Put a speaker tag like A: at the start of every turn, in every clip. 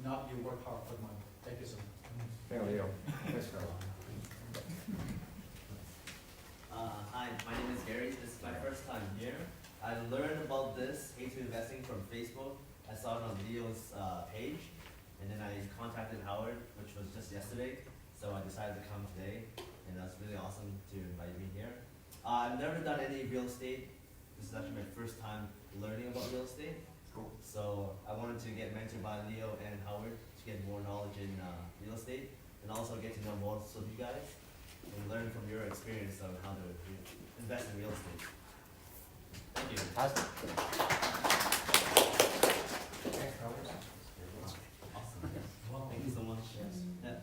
A: not you work hard for the money. Thank you so much.
B: Thank you, Leo. Thanks, Carl.
C: Hi, my name is Gary. This is my first time here. I learned about this H2 investing from Facebook. I saw it on Leo's page, and then I contacted Howard, which was just yesterday. So I decided to come today, and that's really awesome to invite me here. I've never done any real estate. This is actually my first time learning about real estate.
B: Cool.
C: So I wanted to get mentored by Leo and Howard to get more knowledge in real estate, and also get to know most of you guys and learn from your experience on how to invest in real estate. Thank you.
B: Fantastic. Thanks, Carl.
C: Awesome. Well, thank you so much.
B: Yes.
C: Yeah.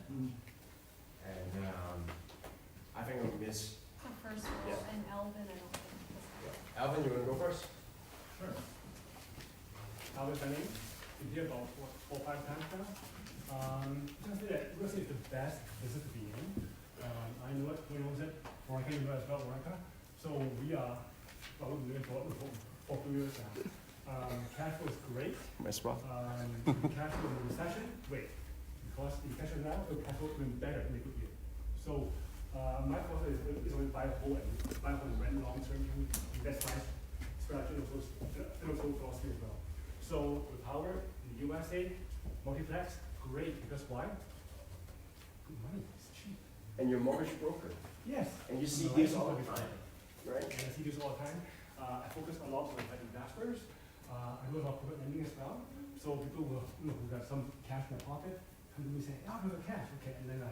B: And I think we miss.
D: The first row,
B: Yeah.
D: and Alvin, I don't think.
B: Alvin, you want to go first?
E: Sure. Albert Benning, been here about 4 or 5 times now. Just say that real estate is the best business to be in. I know it, Tony knows it, Veronica knows it as well, Veronica. So we are, well, we've been doing it for 2 years now. Cash flow is great.
B: My spot.
E: Cash flow in the recession, great. Because the recession now, so cash flow is doing better in a good year. So my philosophy is always buy a whole and rent long term. That's my strategy and also philosophy as well. So with Howard in the USA, multiplex, great, because why? Good money, it's cheap.
B: And your mortgage broker.
E: Yes.
B: And you see
E: No,
B: this
E: I
B: all the
E: see
B: time, right?
E: And I see this all the time. I focus a lot with investors. I do a lot of private lending as well. So people will, who got some cash in their pocket, come to me and say, oh, I have cash, okay, and then I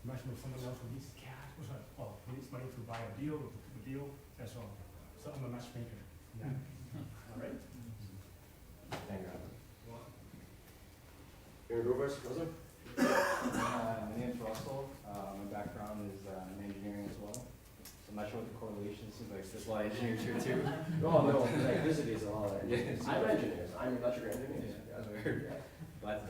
E: match with someone else who needs cash, or who needs money to buy a deal, or to do a deal, that's all. So I'm a matchmaker. Yeah. All right?
B: Thank you, Alvin. You want to go first, Russell?
F: My name is Russell. My background is in engineering as well. So I'm not sure what the correlation seems like. There's a lot of engineers here too.
B: No, electricity is a lot of
F: Yes.
B: I'm engineers. I'm electrical engineer.
F: Yeah, that's weird. But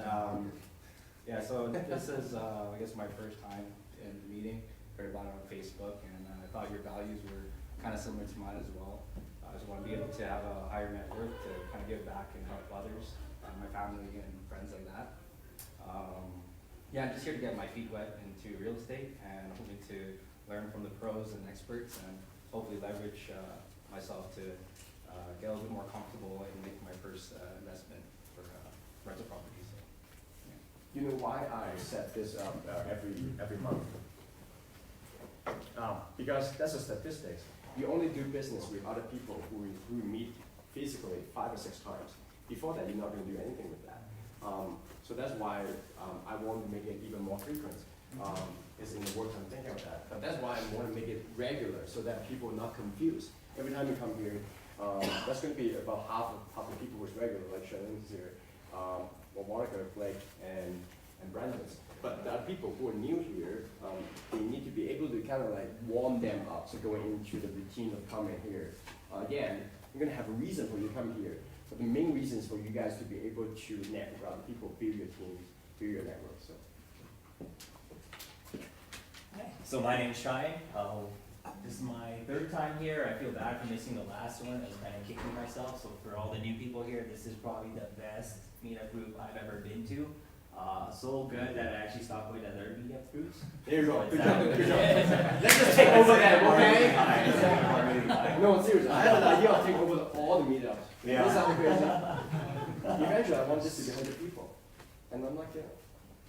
F: yeah, so this is I guess my first time in the meeting. Heard about it on Facebook, and I thought your values were kind of similar to mine as well. I just want to be able to have a higher net worth to kind of give back and help others, my family and friends like that. Yeah, I'm just here to get my feet wet into real estate and hoping to learn from the pros and experts and hopefully leverage myself to get a little bit more comfortable and make my first investment for rental properties. So, yeah.
B: You know why I set this up every month? Because that's the statistics. You only do business with other people who you meet physically 5 or 6 times. Before that, you're not going to do anything with that. So that's why I want to make it even more frequent. It's in the works I'm thinking of that. But that's why I want to make it regular so that people are not confused. Every time you come here, that's going to be about half the people who's regular, like Shannon's here, or Monica, Blake, and Brandon's. But there are people who are new here. They need to be able to kind of like warm them up to go into the routine of coming here. Again, you're gonna have a reason for you to come here. But the main reason is for you guys to be able to network with other people, build your teams, build your network. So.
G: So my name's Shai. This is my 3rd time here. I feel bad for missing the last one. I was kind of kicking myself. So for all the new people here, this is probably the best meetup group I've ever been to. So good that I actually stopped going to other meetup groups.
B: There you go.
G: So
B: Good job. Good job.
G: Let's just take over that,
B: okay? No, seriously. I had an idea of taking over all the meetups.
G: Yeah.
B: This sounds crazy. Eventually, I want this to be 100 people. And I'm like, yeah.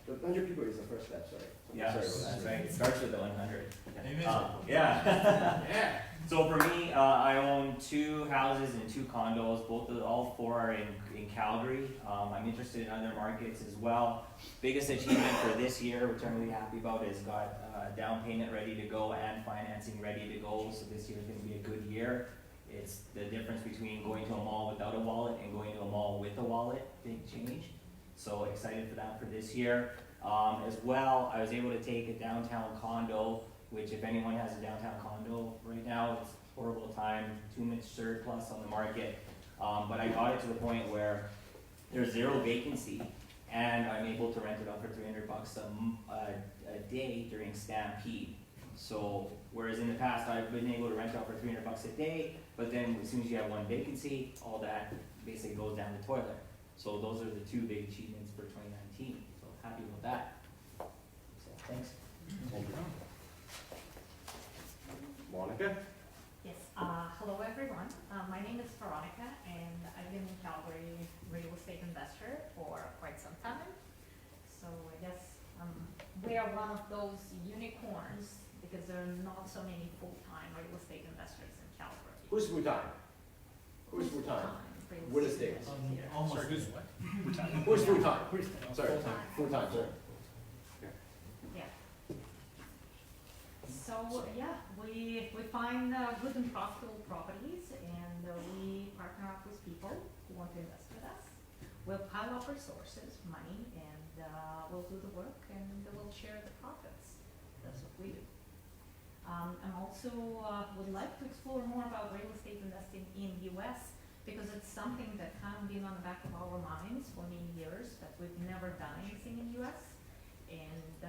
B: The 100 people is the first step, sorry.
G: Yeah,
B: Sorry
G: that's
B: about that.
G: right. It starts with the 100.
A: Amen.
G: Yeah.
B: Yeah.
G: So for me, I own 2 houses and 2 condos. All 4 are in Calgary. I'm interested in other markets as well. Biggest achievement for this year, which I'm really happy about, is got down payment ready to go and financing ready to go. So this year is going to be a good year. It's the difference between going to a mall without a wallet and going to a mall with a wallet. Big change. So excited for that for this year. As well, I was able to take a downtown condo, which if anyone has a downtown condo right now, it's a horrible time, too much surplus on the market. But I got it to the point where there's 0 vacancy and I'm able to rent it out for $300 a day during Stampede. So, whereas in the past I've been able to rent out for $300 a day, but then as soon as you have 1 vacancy, all that basically goes down the toilet. So those are the 2 big achievements for 2019.
H: we are one of those unicorns because there are not so many full-time real estate investors in Calgary.
B: Who's full-time? Who's full-time? Real estate.
A: Almost.
E: Sorry, who's what?
B: Who's full-time?
E: Full-time.
B: Sorry,
H: Full-time.
B: full-time, sorry.
H: Yeah. So, yeah, we find good and profitable properties, and we partner up with people who want to invest with us. We'll pile up resources, money, and we'll do the work, and we'll share the profits. That's what we do. I'm also would like to explore more about real estate investing in U.S. because it's something that kind of been on the back of our minds for many years, but we've never done anything in U.S. And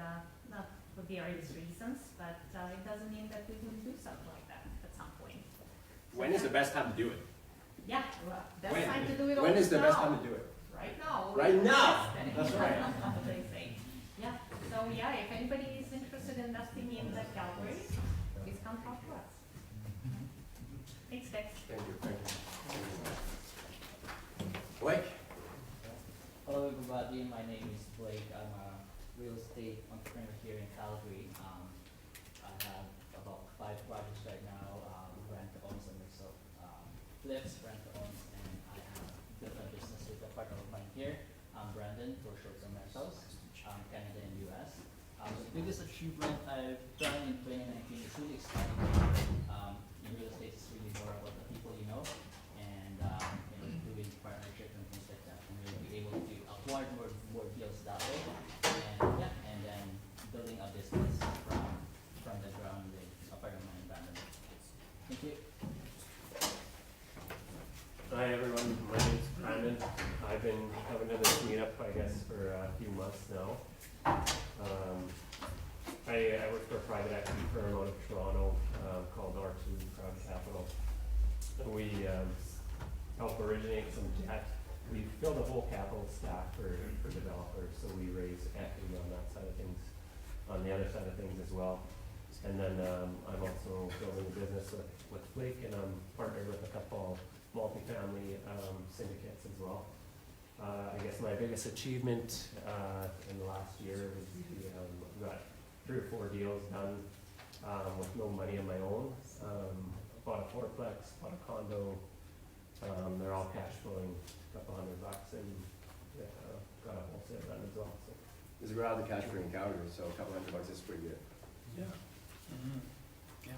H: not for various reasons, but it doesn't mean that we wouldn't do something like that at some point.
B: When is the best time to do it?
H: Yeah, well, best
B: When?
H: time to do it.
B: When is the best
H: now.
B: time to do it?
H: Right now.
B: Right now!
H: That's
B: That's right.
H: They say. Yeah, so yeah, if anybody is interested in investing in the Calgary, please come talk to us. Thanks, Dex.
B: Thank you, thank you. Blake?
I: Hello everybody, my name is Blake. I'm a real estate entrepreneur here in Calgary. I have about 5 projects right now, rent-to-owns, a mix of flips, rent-to-owns, and I have built a business with a partner of mine here, Brandon, for short-term rentals, Canada and US. The biggest achievement I've done in 2019 is really exciting. In real estate, it's really more about the people you know, and doing partnership and things like that, and really be able to acquire more deals that way, and yeah, and then building a business from the ground with a partner of mine, Brandon. Thank you.
J: Hi everyone, my name's Brandon. I've been coming to this meetup, I guess, for a few months now. I work for a private equity firm out of Toronto called R2 Crowd Capital. We help originate some debt. We build a whole capital stack for developers, so we raise equity on that side of things, on the other side of things as well. And then I'm also building a business with Blake, and I'm partnered with a couple multifamily syndicates as well. I guess my biggest achievement in the last year was we got 3 or 4 deals done with no money of my own. Bought a fourplex, bought a condo. They're all cash flowing, a couple $100, and got a wholesale done as well. So.
B: There's a lot of cash for in Calgary, so a couple $100 is pretty good.
K: Yeah. Yeah.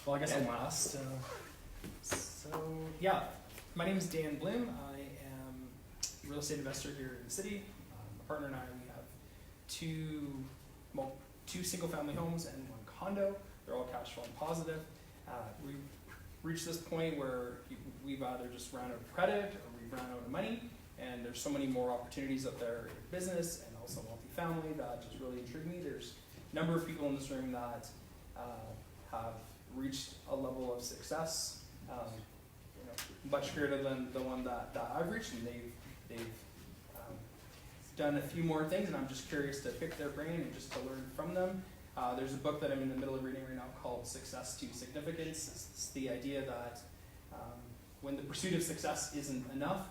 K: Well, I guess I'm last. So yeah, my name is Dan Blim. I am a real estate investor here in the city. My partner and I, we have 2 single-family homes and 1 condo. They're all cash flowing positive. We've reached this point where we've either just run out of credit or we've run out of money, and there's so many more opportunities out there in business and also multifamily that just really intrigue me. There's a number of people in this room that have reached a level of success, much greater than the one that I've reached, and they've done a few more things, and I'm just curious to pick their brain and just to learn from them. There's a book that I'm in the middle of reading right now called Success to Significance. It's the idea that when the pursuit of success isn't enough,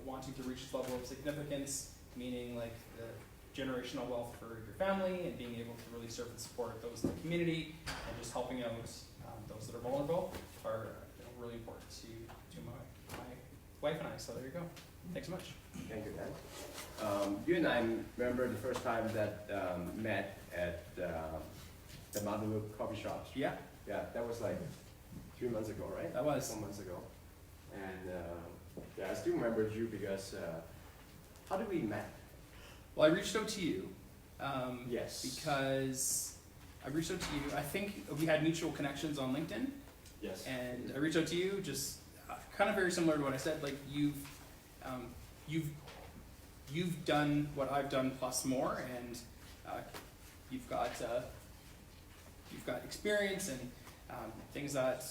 K: wanting to reach this level of significance, meaning like the generational wealth for your family and being able to really serve and support those in the community and just helping out those that are vulnerable are really important to my wife and I. So there you go. Thanks so much.
B: Thank you, Dan. You and I remember the first time that met at the Mountain Loop coffee shop.
K: Yeah.
B: Yeah, that was like 3 months ago, right?
K: That was.
B: 4 months ago. And yeah, I still remember you because how did we met?
K: Well, I reached out to you.
B: Yes.
K: Because I reached out to you. I think we had mutual connections on LinkedIn.
B: Yes.
K: And I reached out to you, just kind of very similar to what I said. Like you've done what I've done plus more, and you've got experience and things that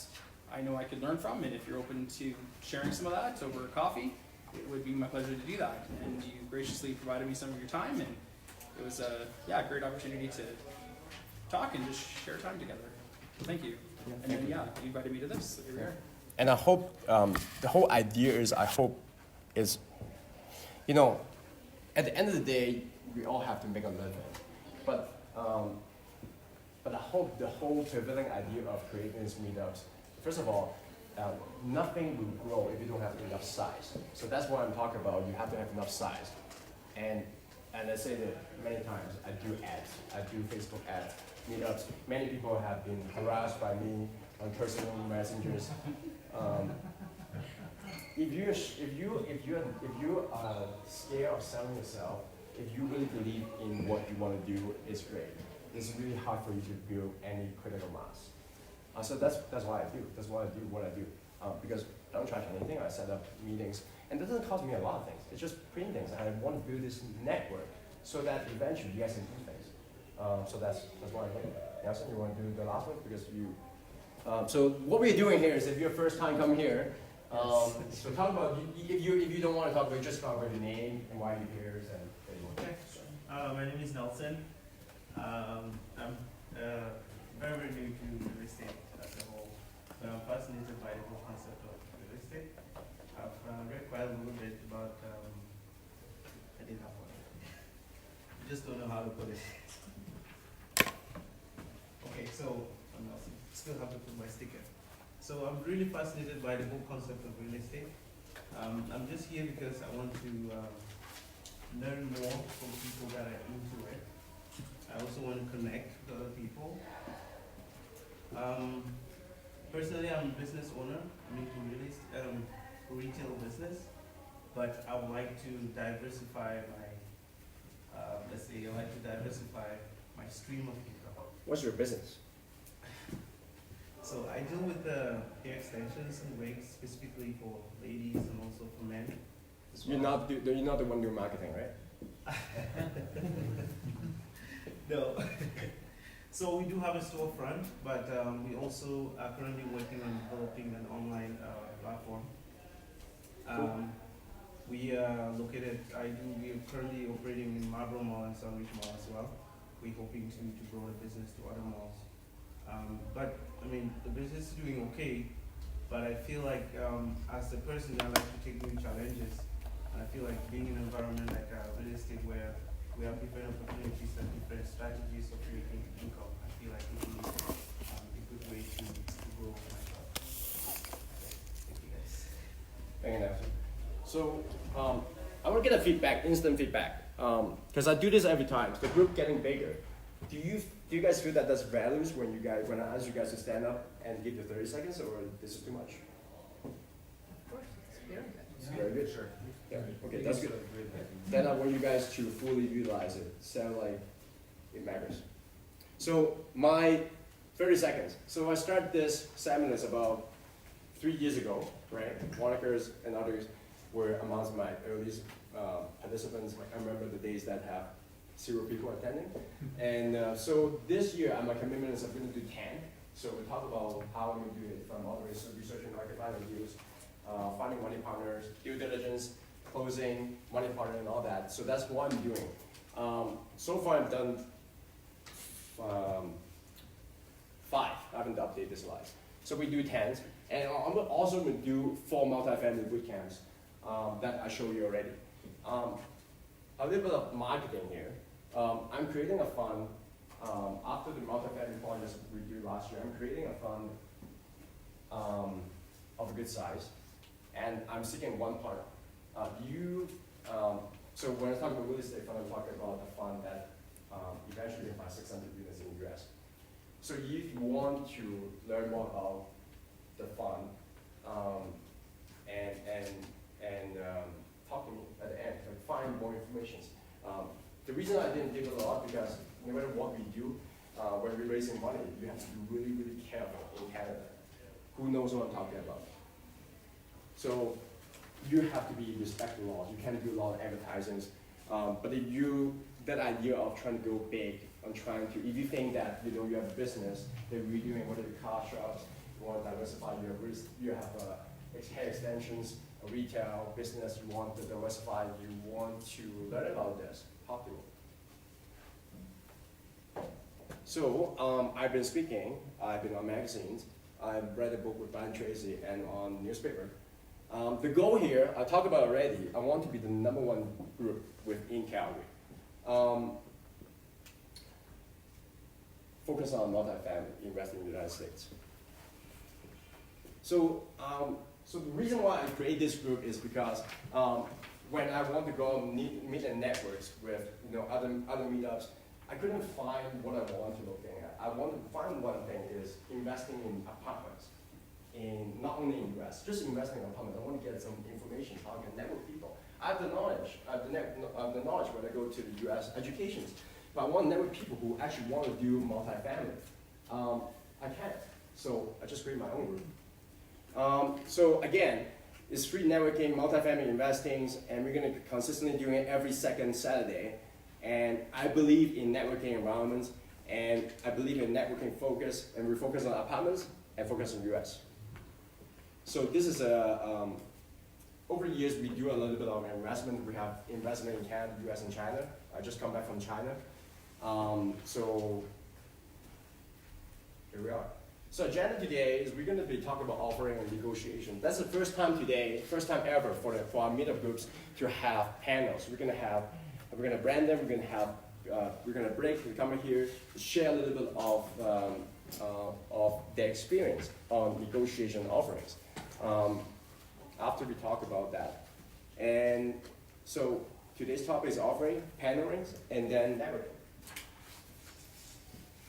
K: I know I could learn from. And if you're open to sharing some of that over coffee, it would be my pleasure to do that. And you graciously provided me some of your time, and it was a great opportunity to talk and just share time together. So thank you.
B: Yeah,
K: and then, you invited me to this, so here we are.
B: And I hope, the whole idea is, at the end of the day, we all have to make a living. But the whole prevailing idea of creating these meetups, first of all, nothing will grow if you don't have enough size. So that's what I'm talking about. You have to have enough size. And I say that many times. I do ads. I do Facebook ads, meetups. Many people have been harassed by me on personal messengers. If you are scared of selling yourself, if you really believe in what you want to do, it's great. It's really hard for you to build any critical mass. So that's why I do. That's why I do what I do. Because I don't charge anything. I set up meetings, and it doesn't cost me a lot of things. It's just printing things. I want to build this network so that eventually you guys can do things. So that's why I do it. Nelson, you want to do the last one because you. So what we're doing here is if you're first time come here. So talk about if you don't want to talk about it, just talk about your name and why you're here and
L: okay. My name is Nelson. I'm very new to real estate as a whole, but I'm fascinated by the whole concept of real estate. I've read quite a little bit about. I didn't have one. I just don't know how to put it. Okay, so I'm Nelson. Still have to put my sticker. So I'm really fascinated by the whole concept of real estate. I'm just here because I want to learn more from people that are into it. I also want to connect with other people. Personally, I'm a business owner. I'm into retail business, but I would like to diversify my, I like to diversify my stream of income.
B: What's your business?
L: So I deal with hair extensions and wigs specifically for ladies and also for men. As well.
B: You're not the one doing marketing, right?
L: No. So we do have a storefront, but we also are currently working on developing an online platform. We are located. We are currently operating in Marlborough Mall and Sunridge Mall as well. We're hoping to grow the business to other malls. But I mean, the business is doing okay. But I feel like as a person, I like to take new challenges. And I feel like being in an environment like real estate where we have different opportunities and different strategies of creating income, I feel like it would be a good way to grow myself. Thank you guys.
B: Thank you, Nelson. So I want to get a feedback, instant feedback, because I do this every time. The group getting bigger. Do you guys feel that that's values when I ask you guys to stand up and give you 30 seconds, or this is too much?
I: Of course, it's very good.
B: It's very good.
A: Sure.
B: Yeah. Okay, that's good. Then I want you guys to fully utilize it. Sound like it matters. So my 30 seconds. So I started this seminars about 3 years ago, right? Monikers and others were amongst my earliest participants. I remember the days that have 0 people attending. And so this year, my commitment is I'm going to do 10. So we talk about how I'm going to do it from all the way to researching market value reviews, finding money partners, due diligence, closing, money partner, and all that. So that's what I'm doing. So far, I've done 5. I haven't updated the slides. So we do 10s. And I'm also going to do 4 multifamily boot camps that I showed you already. A little bit of marketing here. I'm creating a fund. After the multifamily projects we did last year, I'm creating a fund of a good size. And I'm seeking one partner. So when I talk about real estate fund, I'm talking about a fund that eventually can buy 600 units in the US. So if you want to learn more about the fund and talk to me at the end, like find more information. The reason I didn't give it a lot because no matter what we do, when we're raising money, you have to be really, really careful in Canada. Who knows what I'm talking about? So you have to be respect the laws. You can't do a lot of advertisements. But if that idea of trying to go big, if you think that you have a business that we're doing, whether the car shops, you want to diversify you have hair extensions, a retail business, you want to diversify, you want to learn about this, talk to me. So I've been speaking, I've been on magazines, I've read a book with Brian Tracy and on newspaper. The goal here, I talked about already, I want to be the #1 group within Calgary. focus on multifamily investing in the United States. So, so the reason why I create this group is because when I want to go meet and networks with other meetups, I couldn't find what I want to look at. I want to find one thing is investing in apartments, in not only in US, just investing in apartments. I want to get some information, how I can network people. I have the knowledge, the knowledge when I go to the US educations, but I want to network people who actually want to do multifamily. I can't, so I just create my own group. So again, it's free networking, multifamily investing, and we're going to consistently doing it every second Saturday. And I believe in networking environments, and I believe in networking focus, and we focus on apartments and focus on US. So this is over the years we do a little bit of investment. We have investment in Canada, US, and China. I just come back from China. So here we are. So agenda today is we're going to be talking about offering and negotiation. That's the first time today, first time ever for our meetup groups to have panels. We're going to brand them. We're going to break. We come in here to share a little bit of their experience on negotiation offerings. After we talk about that, and so today's topic is offering, paneling, and then networking.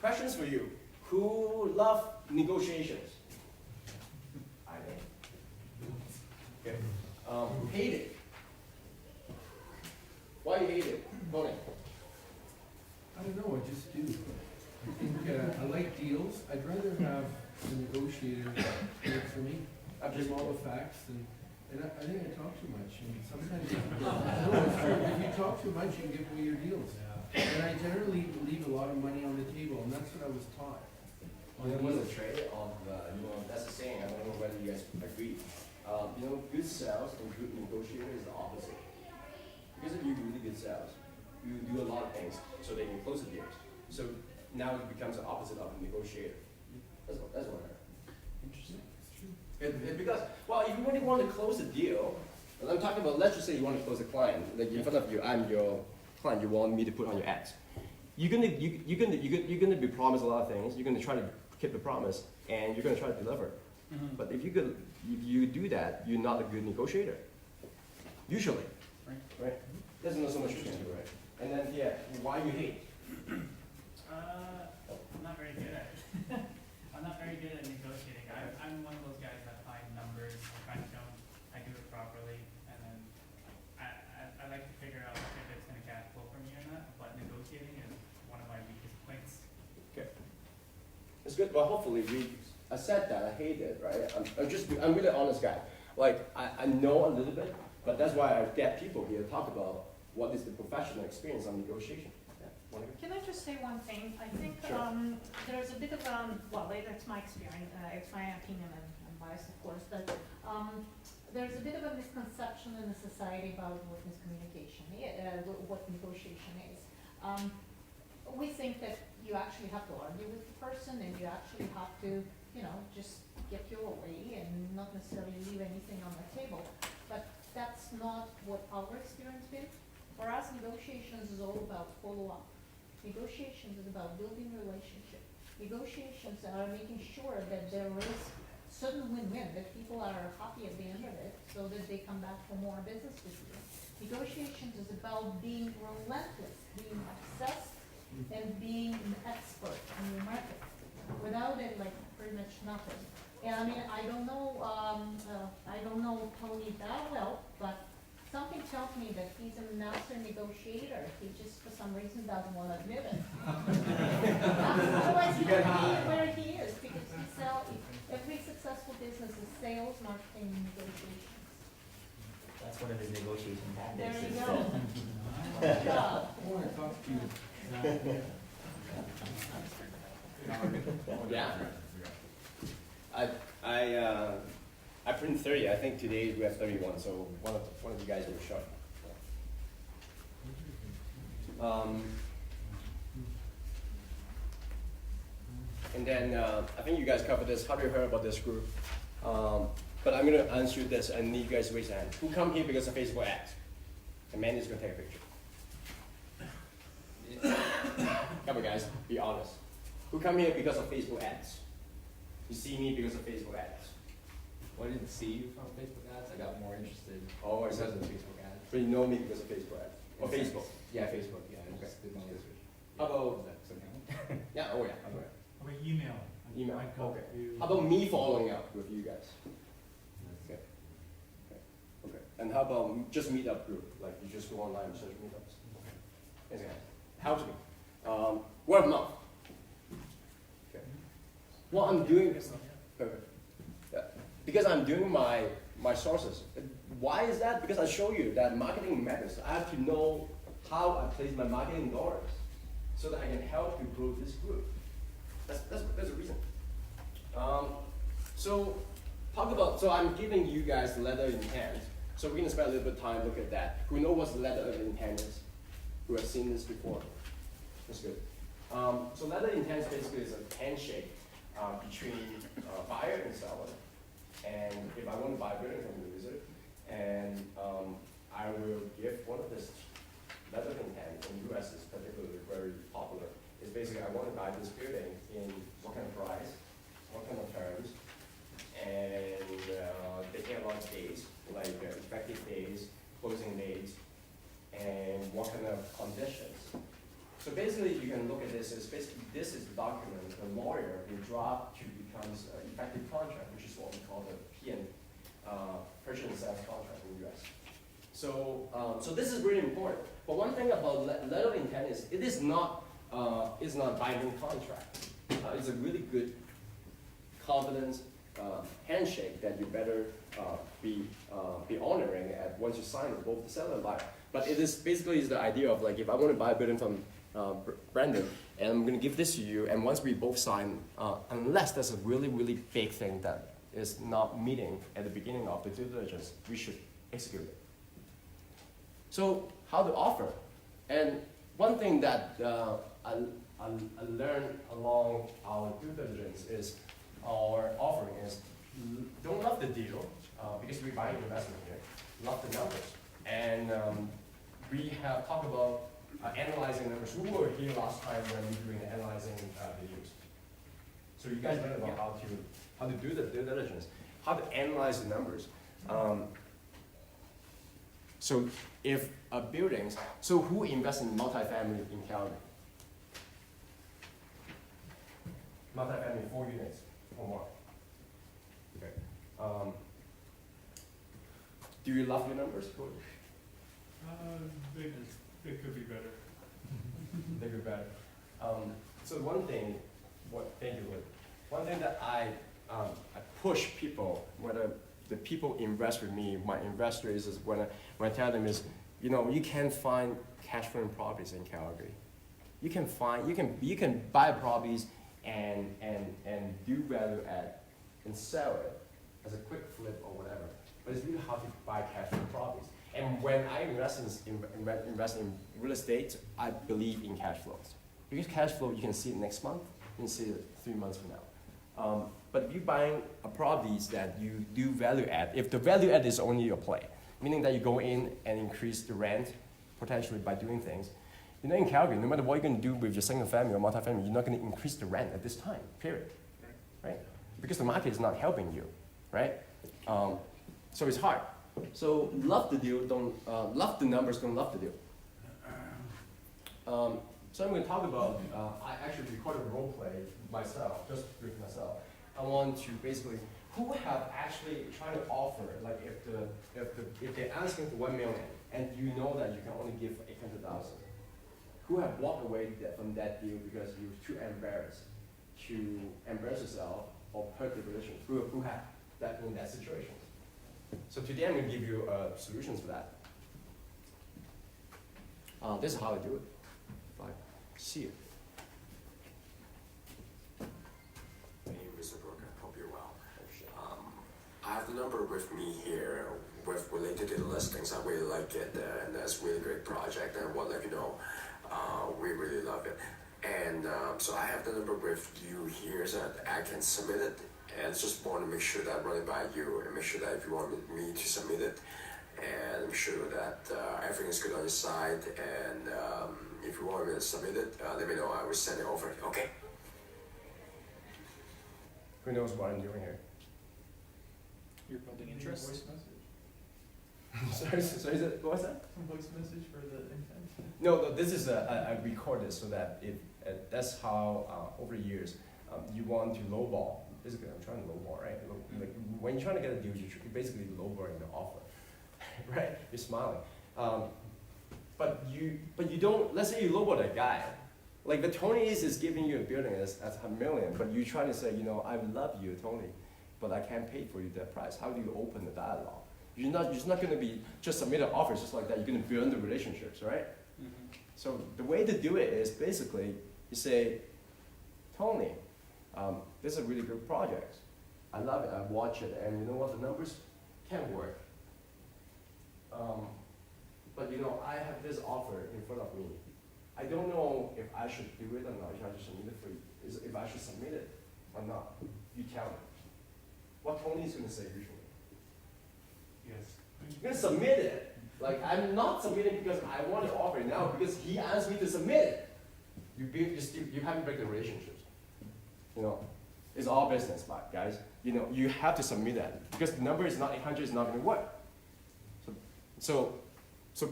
B: Questions for you. Who love negotiations? I do. Okay. Who hate it? Why you hate it? Tony?
M: I don't know, I just do. I think I like deals. I'd rather have the negotiator do it for me. Give all the facts, and I think I talk too much. And sometimes, no, it's true. If you talk too much, you can give away your deals. And I generally leave a lot of money on the table, and that's what I was taught.
B: Well, there was a trade of, that's the saying, I don't know whether you guys agree. Good sales and good negotiator is the opposite. Because if you do really good sales, you do a lot of things so they can close the deals. So now it becomes the opposite of a negotiator. That's what I heard.
M: Interesting. It's true.
B: Because, well, if you really want to close a deal, and I'm talking about, let's just say you want to close a client, like in front of you, I'm your client, you want me to put on your ads. You're gonna be promised a lot of things. You're gonna try to keep the promise, and you're gonna try to deliver.
K: Mm-hmm.
B: But if you do that, you're not a good negotiator. Usually, right? There's not so much you can do, right? And then, yeah, why you hate?
N: I'm not very good at it. I'm not very good at negotiating. I'm one of those guys that find numbers, I find them, I do it properly, and then I like to figure out if it's going to cash flow for me or not, but negotiating is one of my weakest points.
B: Okay. It's good. Well, hopefully I said that, I hate it, right? I'm really honest guy. Like, I know a little bit, but that's why I get people here to talk about what is the professional experience on negotiation.
H: Can I just say one thing? I think
B: Sure.
H: there's a bit of, well, that's my experience, it's my opinion, and I'm biased of course, but there's a bit of a misconception in the society about what miscommunication is, what negotiation is. We think that you actually have to argue with the person, and you actually have to, just get your way and not necessarily leave anything on the table. But that's not what our experience is. For us, negotiations is all about follow-up. Negotiations is about building relationship. Negotiations are making sure that there is certain win-win, that people are happy at the end of it, so that they come back for more business with you. Negotiations is about being relentless, being obsessed, and being an expert in your market. Without it, like pretty much nothing. And I mean, I don't know Tony that well, but something tells me that he's a master negotiator. He just, for some reason, doesn't want to admit it. Otherwise, he would be where he is, because every successful business is sales, marketing, and negotiations.
G: That's one of his negotiation tactics.
H: There you
G: is
H: go.
G: that-
H: Good job.
M: I want to talk to you.
B: Yeah. I printed 30. I think today we have 31. So one of you guys will short. And then I think you guys covered this. How do you heard about this group? But I'm gonna answer this. I need you guys to raise your hand. Who come here because of Facebook ads? And Mandy's gonna take a picture. Come on, guys. Be honest. Who come here because of Facebook ads? You see me because of Facebook ads.
F: Well, I didn't see you from Facebook ads. I got more interested
B: Oh,
F: because
B: is
F: of
B: that,
F: Facebook ads.
B: so you know me because of Facebook ads? Or Facebook?
F: Yeah, Facebook. Yeah, I
B: Okay.
F: just did my research.
B: How about,
F: Is that something?
B: yeah, oh yeah, okay.
A: How about email?
B: Email,
A: I'd go
B: okay.
A: to-
B: How about me following up with you guys? Okay. Okay. Okay. And how about just meetup group? Like you just go online and search meetups? Anything else? Helps me. Word of mouth. Okay. What I'm doing, perfect. Yeah. Because I'm doing my sources. Why is that? Because I show you that marketing matters. I have to know how I place my marketing dollars so that I can help you grow this group. That's the reason. So talk about, so I'm giving you guys the letter in hand. So we're gonna spend a little bit of time look at that. Who knows what the letter of intent is? Who has seen this before? That's good. So letter of intent basically is a handshake between buyer and seller. And if I want to buy a building from the user, and I will give one of this letter of intent in US is particularly very popular. It's basically I want to buy this building in what kind of price, what kind of terms, and they get a lot of dates, like effective days, closing dates, and what kind of conditions. So basically, you can look at this as basically this is the document the lawyer will draft to becomes an effective contract, which is what we call the PN, purchase and sales contract in the US. So, so this is really important. But one thing about letter of intent is it is not binding contract. It's a really good confidence handshake that you better be honoring at once you sign with both the seller and buyer. But it is basically is the idea of like if I want to buy a building from Brandon and I'm going to give this to you, and once we both sign, unless there's a really really big thing that is not meeting at the beginning of the due diligence, we should execute it. So how to offer, and one thing that I learned along our due diligence is our offering is don't love the deal because we're buying investment here, love the numbers, and we have talked about analyzing numbers. Who were here last time when we were doing the analyzing the news? So you guys learned about how to do the due diligence, how to analyze the numbers. So if a buildings, so who invests in multifamily in Calgary? Multifamily 4 units or more. Okay. Do you love your numbers?
E: They could be better.
B: They could be better. So one thing, thank you, Wood. One thing that I push people, whether the people invest with me, my investors, is when I tell them is, you know, you can find cash flowing properties in Calgary. You can buy properties and do value add and sell it as a quick flip or whatever. But it's really hard to buy cash flowing properties. And when I invest in real estate, I believe in cash flows. Because cash flow, you can see it next month, you can see it 3 months from now. But if you're buying a properties that you do value add, if the value add is only your play, meaning that you go in and increase the rent potentially by doing things, you know, in Calgary, no matter what you're going to do with your single family or multifamily, you're not going to increase the rent at this time, period. Right? Because the market is not helping you, right? So it's hard. So love the deal, don't love the numbers, don't love the deal. So I'm going to talk about. I actually recorded a role play myself, just with myself. I want to basically who have actually tried to offer, like if they're asking for $1 million and you know that you can only give 800,000, who have walked away from that deal because you're too embarrassed to embarrass yourself or hurt the relationship? Who have that in that situation? So today I'm going to give you solutions for that. This is how I do it. If I see it.
O: My name is Mr. Brooker. Hope you're well. I have the number with me here with related to the listings. I really like it, and that's a really great project. And I want to let you know, we really love it. And so I have the number with you here so that I can submit it. And just want to make sure that I run it by you and make sure that if you want me to submit it, and make sure that everything is good on your side. And if you want me to submit it, let me know. I will send it over. Okay.
B: who knows what I'm doing here?
K: You're building interest.
L: Voice message?
B: sorry, what was that?
L: Some voice message for the intent?
B: No, this is I record this so that if that's how over the years you want to lowball. Basically, I'm trying to lowball, right? Like when you're trying to get a deal, you're basically lowballing the offer, right? You're smiling, but you don't. Let's say you lowball that guy, like the Tony is giving you a building as $1 million, but you try to say, I love you, Tony, but I can't pay for you that price. How do you open the dialogue? You're just not going to be just submit an offer just like that. You're going to build the relationships, right?
K: Mm-hmm.
B: So the way to do it is basically you say, Tony, this is a really good project. I love it. I watch it, and you know what? The numbers can work. But I have this offer in front of me. I don't know if I should do it or not. If I should submit it for you, if I should submit it or not. You tell me. What Tony is going to say usually.
E: Yes.
B: You're going to submit it. Like, I'm not submitting because I want to offer it now, because he asked me to submit it. You haven't break the relationships. It's all business, but guys, you have to submit that, because the number is not 800, it's not going to work. So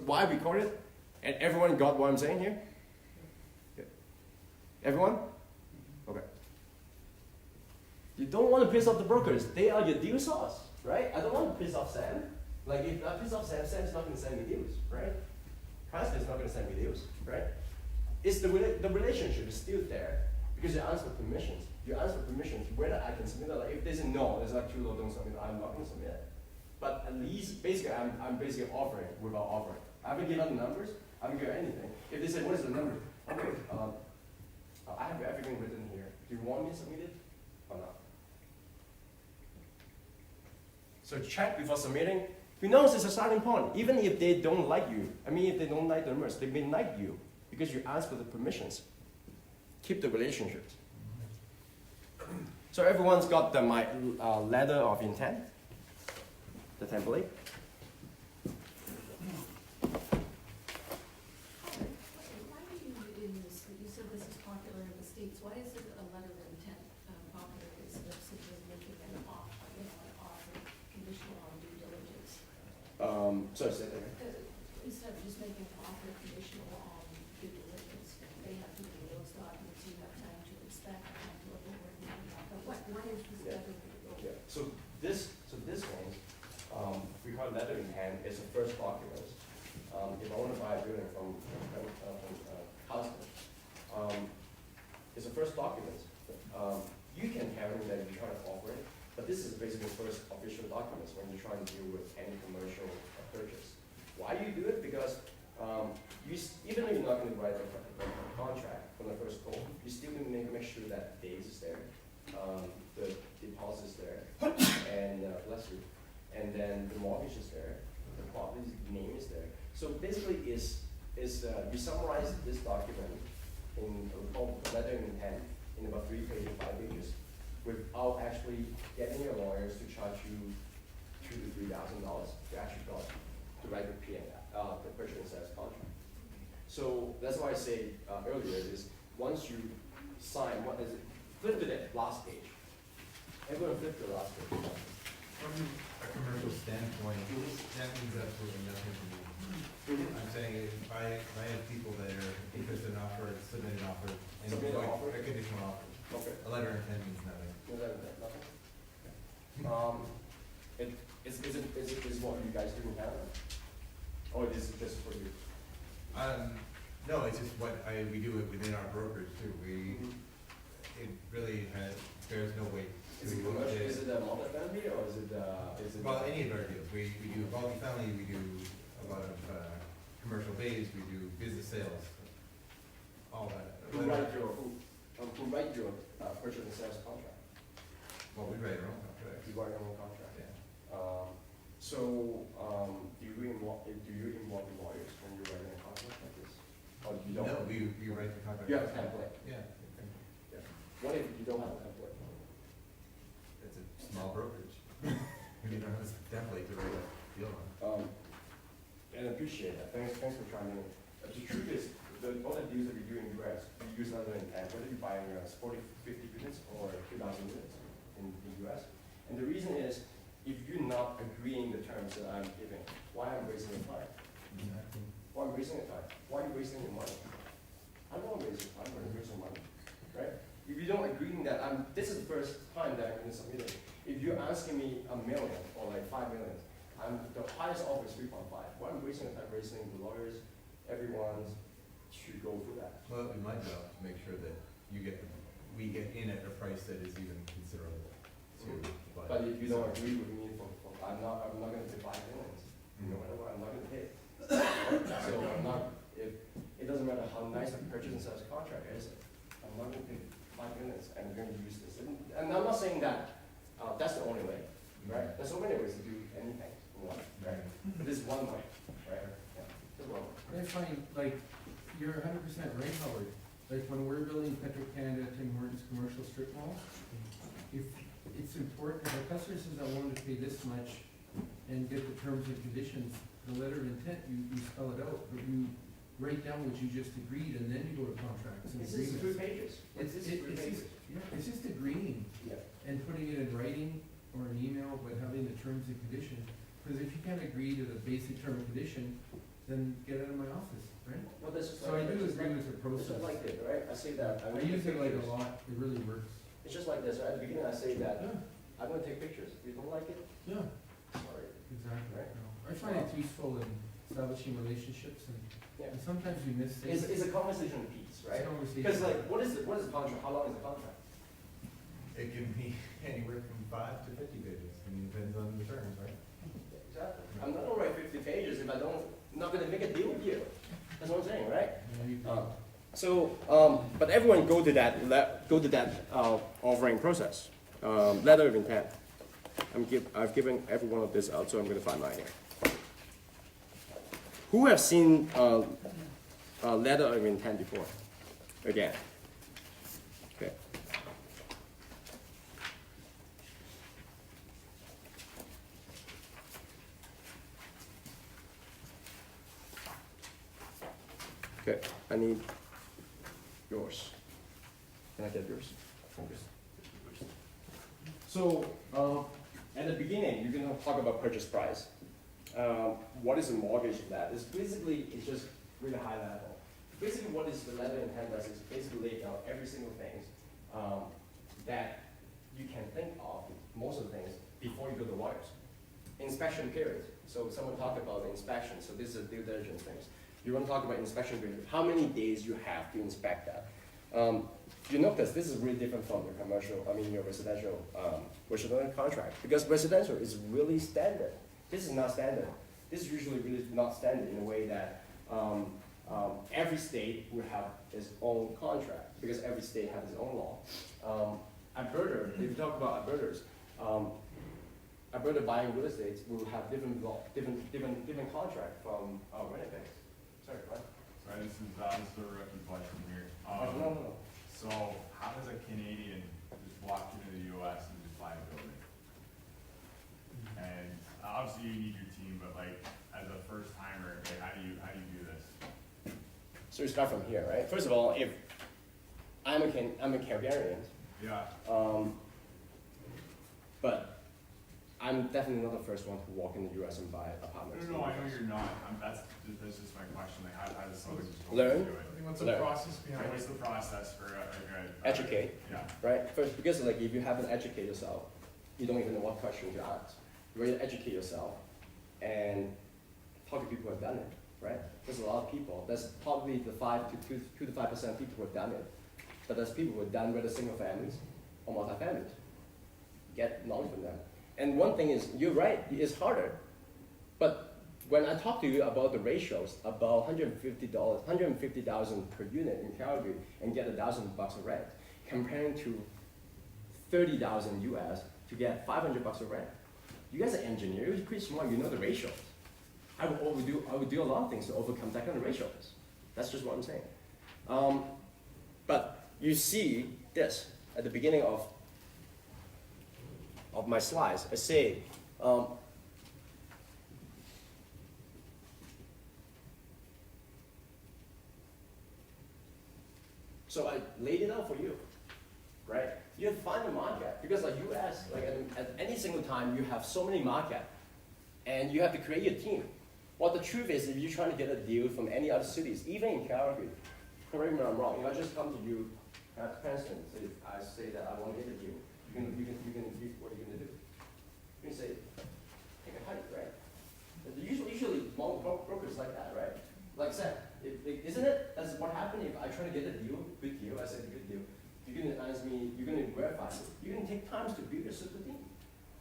B: why record it? And everyone got what I'm saying here? Okay. Everyone? Okay. You don't want to piss off the brokers. They are your deal sauce, right? I don't want to piss off Sam. Like, if I piss off Sam, Sam's not going to send me deals, right? President's not going to send me deals, right? It's the relationship is still there, because you ask for permissions. You ask for permissions whether I can submit it. Like, if they say no, it's like too low, don't submit, I'm not going to submit it. But at least, basically, I'm basically offering without offering. I haven't given the numbers, I haven't given anything. If they say, what is the number? Okay, I have everything written here. Do you want me to submit it or not? So check before submitting. Who knows, it's a starting point. Even if they don't like you, if they don't like the numbers, they may like you because you ask for the permissions. Keep the relationships. So everyone's got my letter of intent, the template.
D: Why do you said this is popular in the States, why is it a letter of intent popular instead of simply making an offer, conditional on due diligence?
B: Sorry, say that again.
D: Instead of just making an offer conditional on due diligence, they have to do those documents, you have time to inspect, time to look over it. But why is this letter?
B: Yeah. So this one, we call it letter in hand. It's the first document. If I want to buy a building from Cosmo, it's the first document. You can tell me that you're trying to offer it, but this is basically the first official document when you're trying to deal with any commercial purchase. Why do you do it? Because even though you're not going to write a contract from the first call, you still need to make sure that days is there, the deposit is there, and bless you, and then the mortgage is there, the property's name is there. So basically, you summarize this document in a letter of intent in about 3 pages, 5 pages, without actually getting your lawyers to charge you $2,000 to $3,000 to actually to write the the purchase and sales contract. So that's why I say earlier is once you sign, flip to the last page. Everyone flip to the last page.
P: From a commercial standpoint, that means absolutely nothing to me. I'm saying if I have people that are interested in offer, submit an offer, and
B: Submit an offer?
P: a conditional offer.
B: Okay.
P: A letter of intent means nothing.
B: Is what you guys do in Canada? Or is it just for you?
P: No, it's just what we do it within our brokerage too. It really bears no weight.
B: Is it commercial? Is it a multifamily or is it?
P: Well, any of our deals. We do multifamily, we do a lot of commercial bays, we do business sales, all that.
B: Who write your purchase and sales contract?
P: Well, we write our own contracts.
B: You write your own contract.
P: Yeah.
B: Do you involve the lawyers when you're writing a contract like this? Or you don't?
P: No, we write the contract.
B: You have a template.
P: Yeah.
B: What if you don't have a template?
P: It's a small brokerage. You don't have a template to write a deal on.
B: And I appreciate that. Thanks for trying to. The truth is, all the deals that we do in the US, we use letter of intent, whether you're buying 40, 50 units or 2,000 units. in the US. And the reason is, if you're not agreeing the terms that I'm giving, why I'm wasting your time?
P: Exactly.
B: Why I'm wasting your time? Why are you wasting your money? I don't want to waste your time, I'm wasting money, right? If you don't agree that this is the first time that I'm going to submit it. If you're asking me $1 million or like $5 million, the highest offer is 3.5. Why I'm wasting the time wasting the lawyers, everyone's to go through that?
P: Well, it'd be my job to make sure that we get in at a price that is even considerable to.
B: But if you don't agree with me, I'm not going to pay $5 million. You know, whatever, I'm not going to pay. So I'm not. It doesn't matter how nice a purchase and sales contract is. I'm not going to pay $5 million, and I'm going to use this. And I'm not saying that that's the only way, right? There's so many ways to do anything, in life, right? But this is one way, right? Yeah, this is one way.
M: I find, like, you're 100% right, Howard. Like, when we're building Petro-Canada, Tim Hortons commercial strip malls, if it's important, if a customer says, I want to pay this much and get the terms and conditions, the letter of intent, you spell it out, but you write down what you just agreed, and then you go to contracts and
B: It's just
M: agreements.
B: 3 pages.
M: It's just, yeah, it's just agreeing
B: Yeah.
M: and putting it in writing or an email, but having the terms and conditions. Because if you can't agree to the basic term and condition, then get out of my office, right?
B: Well, this is
M: So I do agree with the
B: It's
M: process.
B: just like it, right? I say that.
M: I use it like a lot, it really works.
B: It's just like this, right? At the beginning, I say that
M: Yeah,
B: I'm going to take pictures. If you don't like it,
M: yeah,
B: sorry.
M: exactly.
B: Right.
M: No, I find it's useful in establishing relationships
B: Yeah.
M: and sometimes you miss things.
B: It's a conversation piece, right?
M: It's a conversation.
B: Because like, what is the contract? How long is the contract?
P: It can be anywhere from 5 to 50 pages. I mean, depends on the terms, right?
B: Exactly. I'm not gonna write 50 pages if I'm not gonna make a deal with you. That's what I'm saying, right? But everyone go to that offering process, letter of intent. I've given every one of this out, so I'm gonna find mine here. Who have seen a letter of intent before? Again. Okay. Okay, I need yours. Can I get yours? Focus. So, at the beginning, you're gonna talk about purchase price. What is the mortgage of that? It's just really high level. Basically, what is the letter of intent does is basically lay out every single thing that you can think of, most of the things, before you go to lawyers. Inspection period. So someone talked about the inspection. So this is due diligence things. You want to talk about inspection period. How many days you have to inspect that? You notice this is really different from your commercial, your residential contract. Because residential is really standard. This is not standard. This is usually really not standard in a way that every state will have its own contract because every state has its own law. Alberta, if you talk about Alberta's, Alberta buying real estate will have different contract from Winnipeg. Sorry, what?
Q: Sorry, this is a rookie question here.
B: No.
Q: So how does a Canadian just walk into the US and just buy a building? And obviously you need your team, but like as a first timer, like how do you do this?
B: So we start from here, right? First of all, if I'm a Calgarian,
Q: Yeah.
B: but I'm definitely not the first one to walk in the US and buy apartments.
Q: No, I know you're not. That's just my question. Like how does someone just go
B: Learn.
Q: into it?
A: I think what's the
B: Learn.
A: process behind
Q: What's
A: it?
Q: the process for
B: Educate.
Q: Yeah.
B: Right? First, because like if you haven't educated yourself, you don't even know what question to ask. You really educate yourself and talk to people who have done it, right? There's a lot of people. There's probably the 2 to 5% of people who have done it. But there's people who have done whether single families or multi-families. Get knowledge from them. And one thing is, you're right, it's harder. But when I talk to you about the ratios, about $150,000 per unit in Calgary and get $1,000 of rent, comparing to $30,000 US to get $500 of rent. You guys are engineers, you're pretty smart, you know the ratios. I would do a lot of things to overcome that kind of ratios. That's just what I'm saying. But you see this at the beginning of my slides. I say, so I laid it out for you. right? You have to find the market, because like US, like at any single time, you have so many market, and you have to create your team. Well, the truth is, if you're trying to get a deal from any other cities, even in Calgary, correct me if I'm wrong, if I just come to you at Princeton, say, I say that I want to get a deal, what are you gonna do? You can say, take a hike, right? Usually brokers like that, right? Like I said, isn't it? That's what happened if I try to get a deal, good deal, I said good deal. You're gonna ask me, you're gonna verify it. You're gonna take time to build a super team.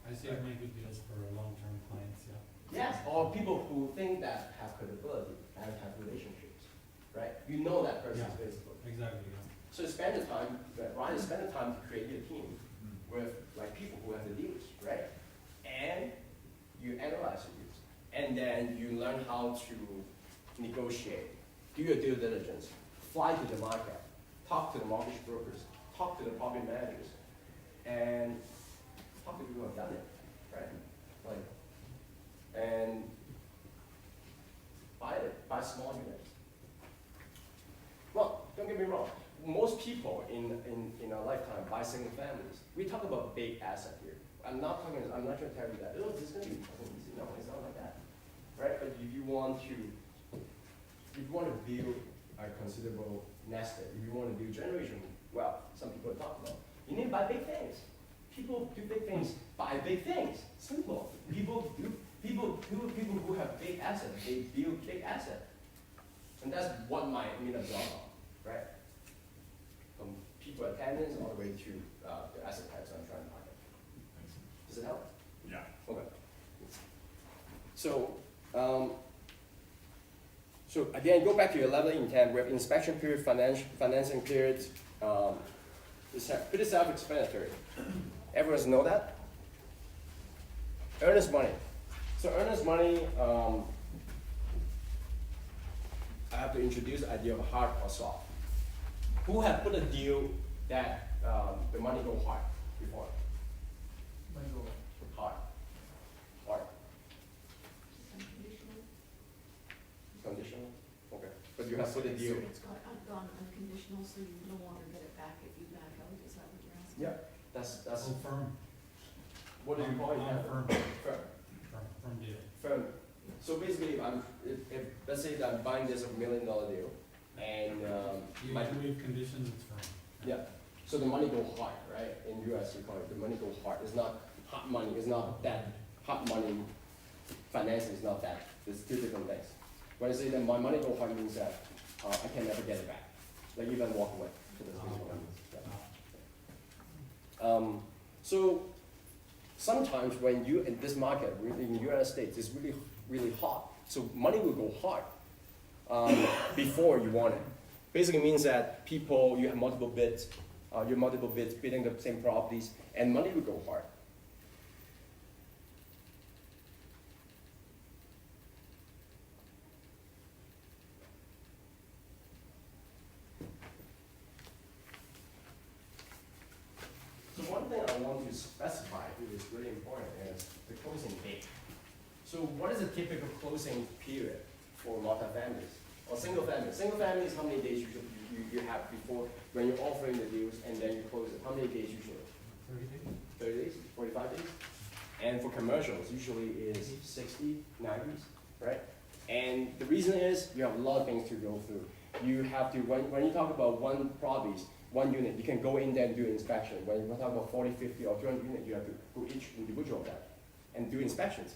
R: I see I've made good deals for long-term clients, yeah.
B: Yes, or people who think that have credibility and have relationships, right? You know that person's
R: Yeah.
B: Facebook.
R: Exactly, yeah.
B: So spend the time, Ryan, spend the time to create your team with like people who have the deals, right? And you analyze the deals. And then you learn how to negotiate, do your due diligence, fly to the market, talk to the mortgage brokers, talk to the property managers, and talk to people who have done it, right? Like, and buy small units. Well, don't get me wrong. Most people in our lifetime buy single families. We talk about big asset here. I'm not trying to tell you that, oh, this is going to be fucking easy. No, it's not like that, right? But if you want to build a considerable nest egg, if you want to build generation, well, some people talk about, you need to buy big things. People do big things, buy big things. Simple. People who have big assets, they build big assets. And that's what my meetup is all about, right? From people attendance all the way to the asset types I'm trying to target. Does it help?
Q: Yeah.
B: Okay. So, so again, go back to your level of intent. We have inspection period, financing periods. It's pretty self-explanatory. Everyone's know that? Earnest money. So earnest money, I have to introduce the idea of hard or soft. Who have put a deal that the money go hard before?
K: Money go
B: hard. Hard.
D: Unconditional.
B: Conditional? Okay. But you have put a deal.
D: So it's gone unconditional, so you no longer get it back if you back out, is that what you're asking?
B: Yeah. That's
R: Oh, firm.
B: what do you call it?
R: Firm. Firm deal.
B: Firm. So basically, if let's say that I'm buying this $1 million deal, and
R: You
B: my,
R: waive conditions, it's firm.
B: yeah, so the money go hard, right? In US, we call it the money go hard. It's not hot money. It's not that hot money. Financing is not that. It's two different things. When I say that my money go hard means that I can never get it back. Like even walk away. So that's basically what I mean. Yeah. So sometimes when you in this market, in the United States, it's really, really hot. So money will go hard before you want it. Basically means that people, you have multiple bids, bidding the same properties, and money will go hard. So one thing I want to specify, which is really important, is the closing date. So what is a typical closing period for multifamilies or single families? Single families, how many days you have before when you're offering the deals and then you close it? How many days usually?
R: 30 days.
B: 30 days, 45 days? And for commercials, usually is 60, 90s, right? And the reason is you have a lot of things to go through. You have to, when you talk about one properties, one unit, you can go in there and do inspection. When you talk about 40, 50, or 200 units, you have to go each individual of that and do inspections.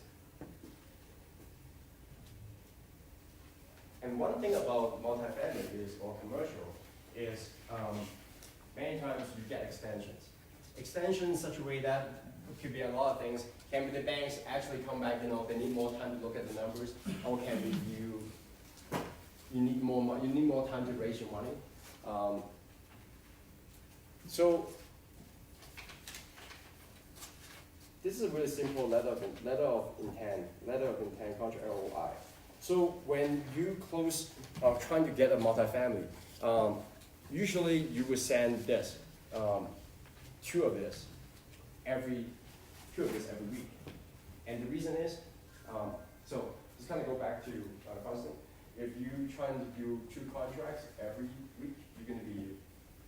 B: And one thing about multifamily is, or commercial, is many times you get extensions. Extensions such a way that it could be a lot of things. Can be the banks actually come back, they need more time to look at the numbers, or can be you need more time to raise your money. So this is a really simple letter of intent, contract LOI. So when you close, trying to get a multifamily, usually you will send this, two of this every week. And the reason is, so just kind of go back to Constant. If you try to do 2 contracts every week, you're going to be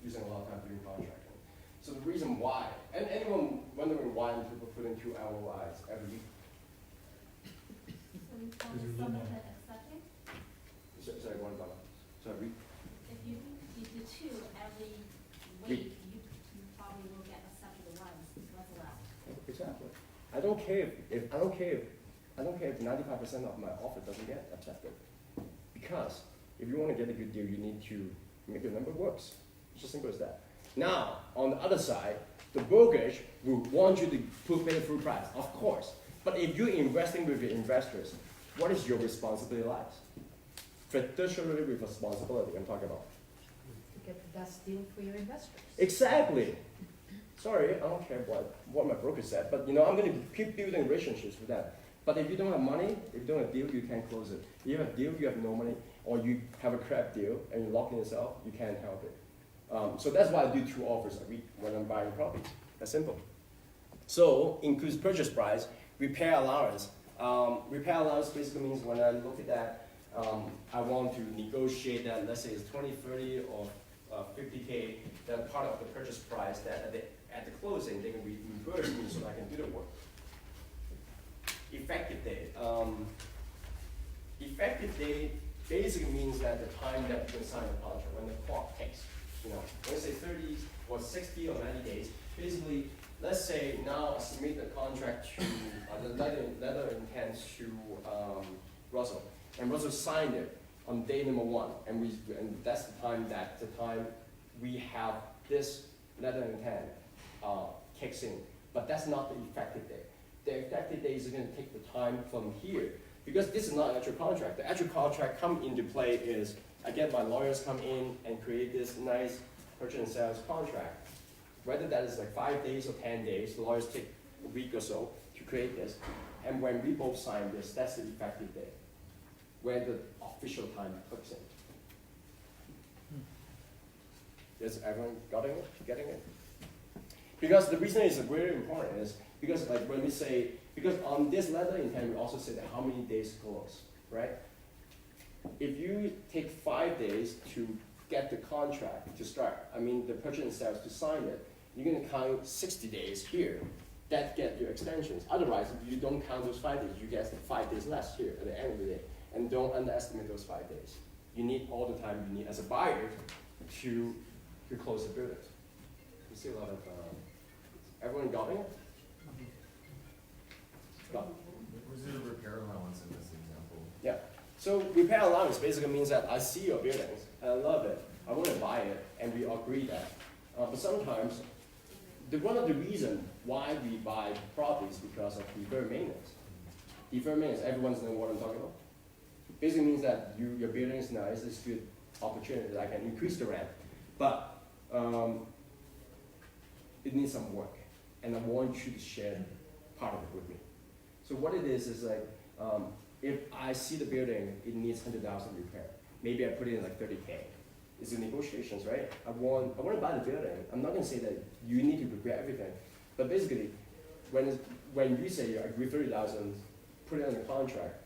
B: using a lot of time doing contracting. So reason why, and anyone wondering why people put in 2 LOIs every week?
D: So we found someone that accepted?
B: Sorry, one dollar. Sorry,
D: If you do 2 every
B: Week.
D: week, you probably will get accepted once, less allowed.
B: exactly. I don't care if 95% of my offer doesn't get accepted. Because if you want to get a good deal, you need to make your number works. It's as simple as that. Now, on the other side, the brokerage will want you to put better through price, of course. But if you're investing with your investors, what is your responsibility like? Traditionally with responsibility, I'm talking about.
H: To get the best deal for your investors.
B: Exactly. Sorry, I don't care what my broker said, but I'm going to keep building relationships with them. But if you don't have money, if you don't have a deal, you can't close it. If you have a deal, you have no money, or you have a crap deal and you're locking yourself, you can't help it. So that's why I do 2 offers a week when I'm buying properties. That's simple. So includes purchase price, repair allowance. Repair allowance basically means when I look at that, I want to negotiate that, let's say it's 20, 30, or 50K, that part of the purchase price that at the closing, they can reimburse me so I can do the work. Effective date. Effective date basically means that the time that you can sign the contract, when the clock ticks. Let's say 30 or 60 or 90 days. Basically, let's say now I submit the contract to, the letter of intent to Russell. And Russell signed it on day number 1. And that's the time we have this letter of intent kicks in. But that's not the effective date. The effective date is going to take the time from here. Because this is not an actual contract. The actual contract come into play is, I get my lawyers come in and create this nice purchase and sales contract. Whether that is like 5 days or 10 days, the lawyers take a week or so to create this. And when we both sign this, that's the effective date, where the official time hooks in. Is everyone getting it? Because the reason it's very important is because like when we say, because on this letter intent, we also say that how many days to close, right? If you take 5 days to get the contract to start, the purchase and sales to sign it, you're going to count 60 days here. That get your extensions. Otherwise, if you don't count those 5 days, you get 5 days less here at the end of the day. And don't underestimate those 5 days. You need all the time you need as a buyer to close the building. You see a lot of, everyone got it? Got it.
Q: Was there a repair allowance in this example?
B: Yeah. So repair allowance basically means that I see your buildings and I love it. I want to buy it, and we agree that. But sometimes, one of the reasons why we buy properties is because of deferred maintenance. Deferred maintenance, everyone's know what I'm talking about. Basically means that your building is nice, it's good opportunity that I can increase the rent, but it needs some work, and I want you to share part of it with me. So what it is like, if I see the building, it needs 100,000 repair. Maybe I put it in like 30K. It's the negotiations, right? I want to buy the building. I'm not gonna say that you need to prepare everything, but basically, when you say you agree 30,000, put it in the contract.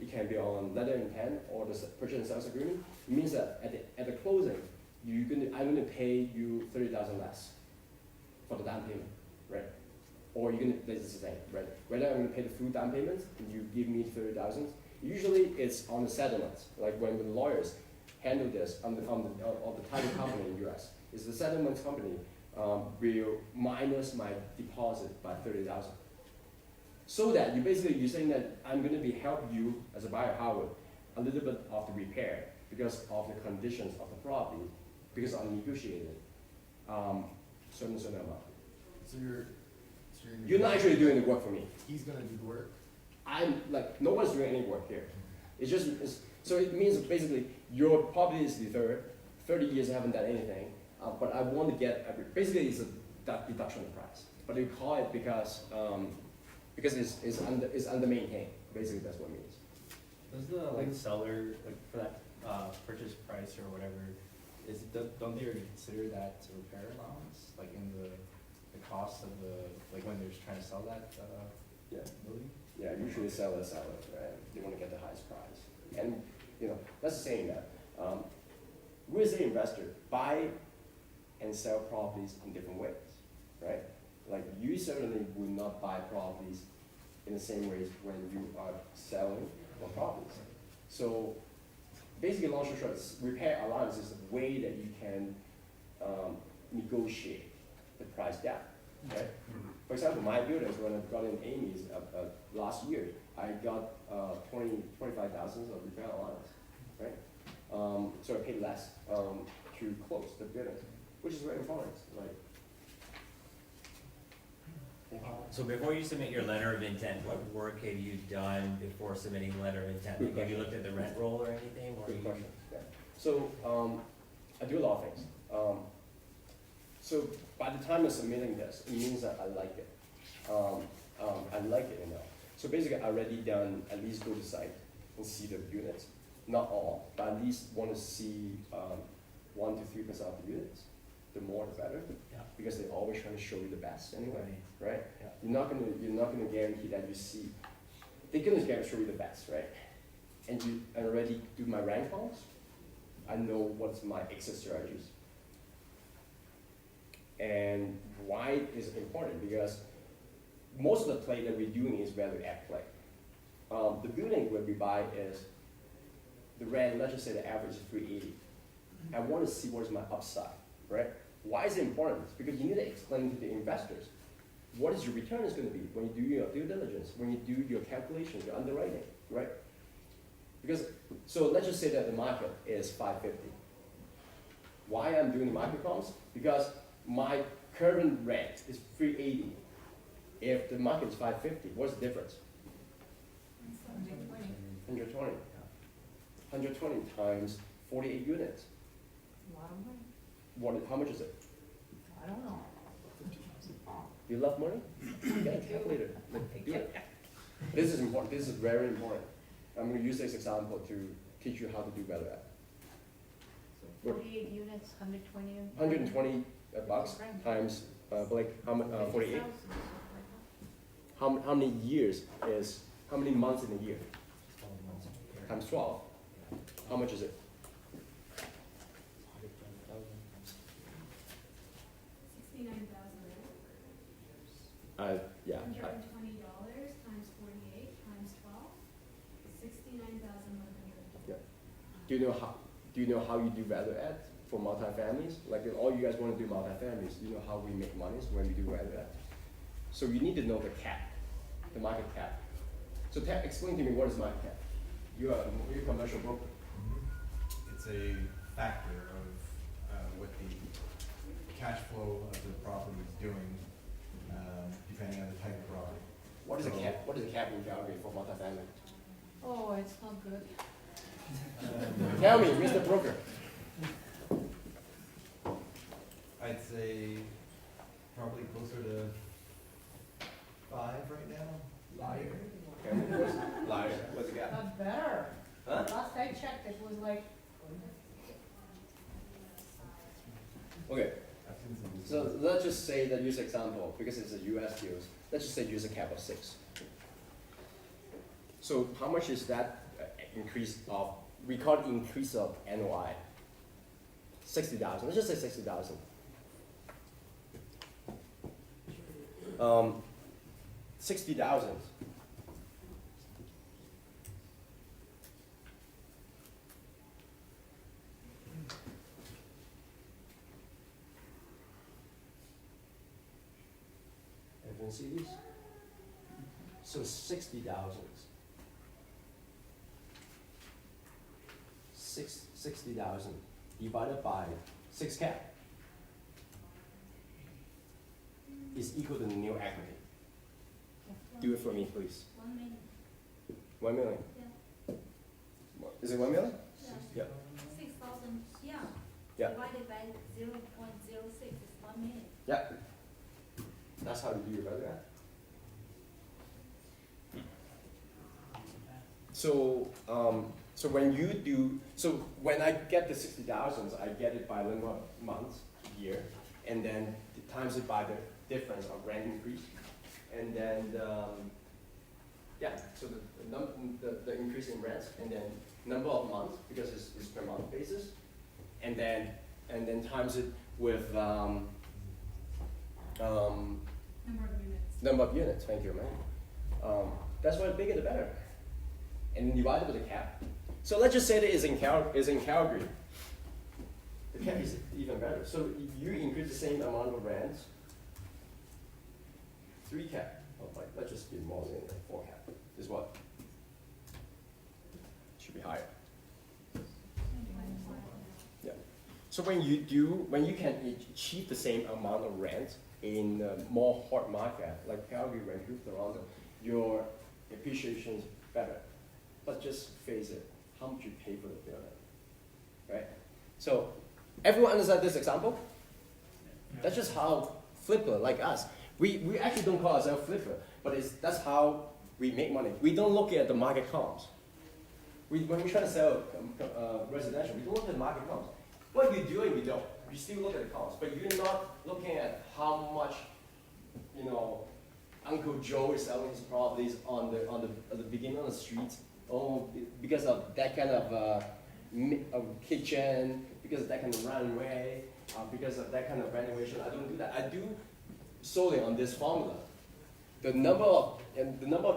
B: It can be on letter of intent or the purchase and sales agreement. It means that at the closing, I'm gonna pay you 30,000 less for the down payment, right? Or you're gonna, this is the thing, right? Whether I'm gonna pay the full down payment and you give me 30,000. Usually it's on the settlements, like when the lawyers handle this on the title company in the US. Is the settlement company will minus my deposit by 30,000. So that you're saying that I'm going to be help you as a buyer, Howard, a little bit of the repair because of the conditions of the property, because I negotiated certain amount.
Q: So
B: you're not actually doing the work for me.
Q: He's gonna do the work.
B: I'm like no one's doing any work here. So it means basically your property is deferred. 30 years I haven't done anything, but I want to get basically it's a reduction of price. But we call it because it's under maintained. Basically, that's what it means.
F: Does the seller for that purchase price or whatever don't they already consider that repair allowance in the cost of when they're trying to sell that building?
B: Yeah, usually sellers, right? They want to get the highest price, and that's the saying that we as an investor buy and sell properties in different ways. right? Like you certainly would not buy properties in the same ways when you are selling the properties. So basically, long story short, repair allowance is the way that you can negotiate the price down, right? For example, my buildings, when I got in Amy's last year, I got 25,000 of repair allowance, right? So I paid less to close the buildings, which is very important. Like,
G: So before you submit your letter of intent, what work have you done before submitting the letter of intent?
B: Good
G: Like, have you
B: question.
G: looked at the rent roll or anything? Or
B: Good
G: you-
B: question. Yeah. So I do a lot of things. So by the time of submitting this, it means that I like it. I like it enough. So basically, I already done at least go to site and see the units. Not all, but at least want to see 1 to 3% of the units. The more, the better.
G: Yeah.
B: Because they're always trying to show you the best anyway, right?
G: Yeah.
B: You're not gonna guarantee that you see. They're gonna show you the best, right? And I already do my rank counts. I know what's my exit strategies. And why is it important? Because most of the play that we're doing is value add play. The building where we buy is the rent, let's just say the average is 380. I want to see what's my upside, right? Why is it important? It's because you need to explain to the investors what is your return is going to be when you do your due diligence, when you do your calculations, your underwriting, right? Because, so let's just say that the market is 550. Why I'm doing the market comps? Because my current rent is 380. If the market is 550, what's the difference? 120. 120 times 48 units.
H: A lot of money.
B: How much is it?
H: I don't know.
B: You love money? Get a calculator. Like, do it. This is important. This is very important. I'm going to use this example to teach you how to do value add.
H: So 48 units, 120.
B: 120 bucks times Blake, how much? 48. How many years is how many months in a year? Times 12. How much is it?
D: 69,000.
B: Yeah.
D: $120 times 48 times 12, 69,100.
B: Yeah. Do you know how you do value add for multifamilies? Like if all you guys want to do multifamilies, you know how we make money when we do value add. So you need to know the cap, the market cap. So explain to me what is market cap? You're a commercial broker.
P: It's a factor of what the cash flow of the property is doing, depending on the type of property.
B: What is a cap? What is a cap in Calgary for multifamily?
H: Oh, it's not good.
B: Tell me, Mr. Broker.
P: I'd say probably closer to 5 right now.
B: Liar. Liar. What's the gap?
H: Not better.
B: Huh?
H: Last I checked, it was like.
B: Okay. So let's just say that use example because it's a U.S. deals. Let's just say use a cap of 6. So how much is that increase of? We call it increase of NOI. 60,000. Let's just say 60,000. 60,000. Everyone see these? So 60,000. 60,000 divided by 6 cap is equal to the new equity. Do it for me, please.
D: 1 million.
B: 1 million.
D: Yeah.
B: Is it 1 million?
D: Yeah.
B: Yeah.
D: 6,000, yeah.
B: Yeah.
D: Divided by 0.06 is 1 million.
B: Yeah. That's how you do your value add. So, so when I get the 60,000, I get it by number of months, year, and then times it by the difference of rent increase, and then so the increase in rents, and then number of months because it's per month basis, and then times it with Number of units, thank you, man. That's why the bigger the better. And divide it with a cap. So let's just say that it's in Calgary. The cap is even better. So if you increase the same amount of rent, 3 cap. Oh, like, let's just be more than 4 cap. Is what? Should be higher. Yeah. So when you can achieve the same amount of rent in a more hot market like Calgary, Vancouver, Toronto, your appreciation is better. But just face it, how much you pay for the building, right? So everyone understand this example? That's just how flipper like us. We actually don't call ourselves flipper, but that's how we make money. We don't look at the market comps. When we try to sell residential, we don't look at the market comps. What you're doing, we don't. You still look at the comps, but you're not looking at how much, Uncle Joe is selling his properties on the beginning of the street. Oh, because of that kind of kitchen, because of that kind of runway, because of that kind of renovation. I don't do that. I do solely on this formula. The number of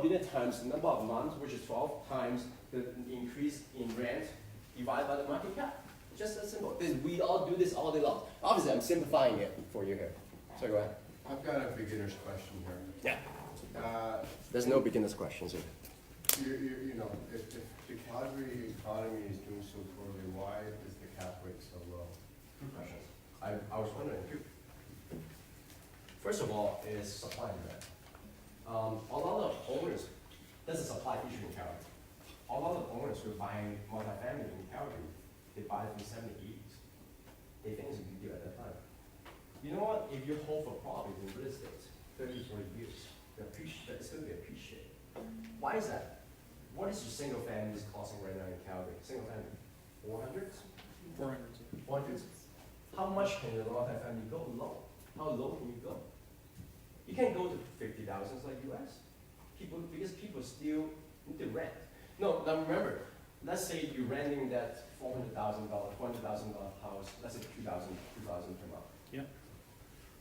B: unit times the number of months, which is 12 times the increase in rent divided by the market cap. Just that simple. We all do this all day long. Obviously, I'm simplifying it for you here. So go ahead.
M: I've got a beginner's question here.
B: Yeah. There's no beginner's questions here.
M: If the Calgary economy is doing so poorly, why is the cap rate so low?
B: Good questions. I was wondering too. First of all, is supply and demand. A lot of owners, there's a supply issue in Calgary. A lot of owners who are buying multifamily in Calgary, they buy it from 70s, 80s. They think it's a good deal at that time. You know what? If you hold for property in real estate, 30, 40 years, it's going to be appreciated. Why is that? What is your single family costing right now in Calgary? Single family, 400s? 400s. How much can the multifamily go low? How low can you go? You can't go to 50,000 like US. Because people still need to rent. No, now remember, let's say you're renting that $400,000, $400,000 house, let's say $2,000 per month.
R: Yeah.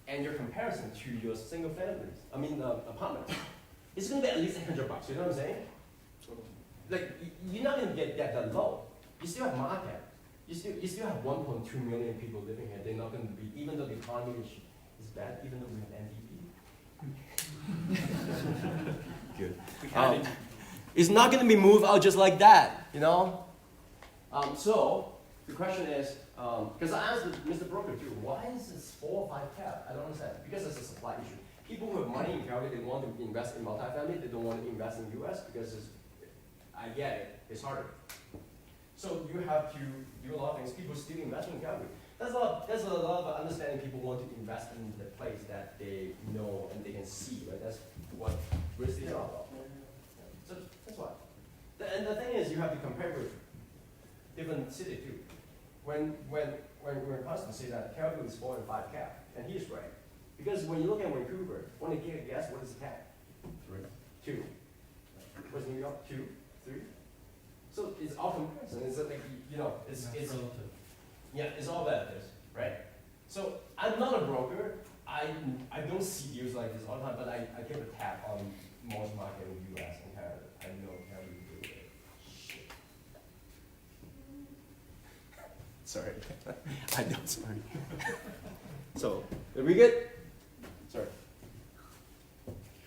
B: And your comparison to your single family, apartment, it's gonna be at least $100, you know what I'm saying? Like, you're not gonna get that low. You still have market. You still have 1.2 million people living here. They're not gonna be, even though the economy is bad, even though we have NDP. Good. It's not gonna be moved out just like that, So the question is, because I asked Mr. Broker too, why is this 4 or 5 cap? I don't understand. Because it's a supply issue. People who have money in Calgary, they want to invest in multifamily. They don't want to invest in US because I get it. It's harder. So you have to do a lot of things. People still invest in Calgary. There's a lot of understanding. People want to invest in the place that they know and they can see. Right? That's what real estate is all about. So that's why. And the thing is, you have to compare with different cities too. When we're constantly say that Calgary is 4 and 5 cap, and he's right. Because when you look at Vancouver, want to guess what is the cap? 3. 2. What's New York? 2, 3. So it's all comparison. It's like it's
R: relative.
B: Yeah, it's all relative, right? So I'm not a broker. I don't see deals like this all the time, but I keep a tap on most market in the US and Canada. I know Calgary do it. Shit. Sorry. I know, sorry. So, are we good? Sorry.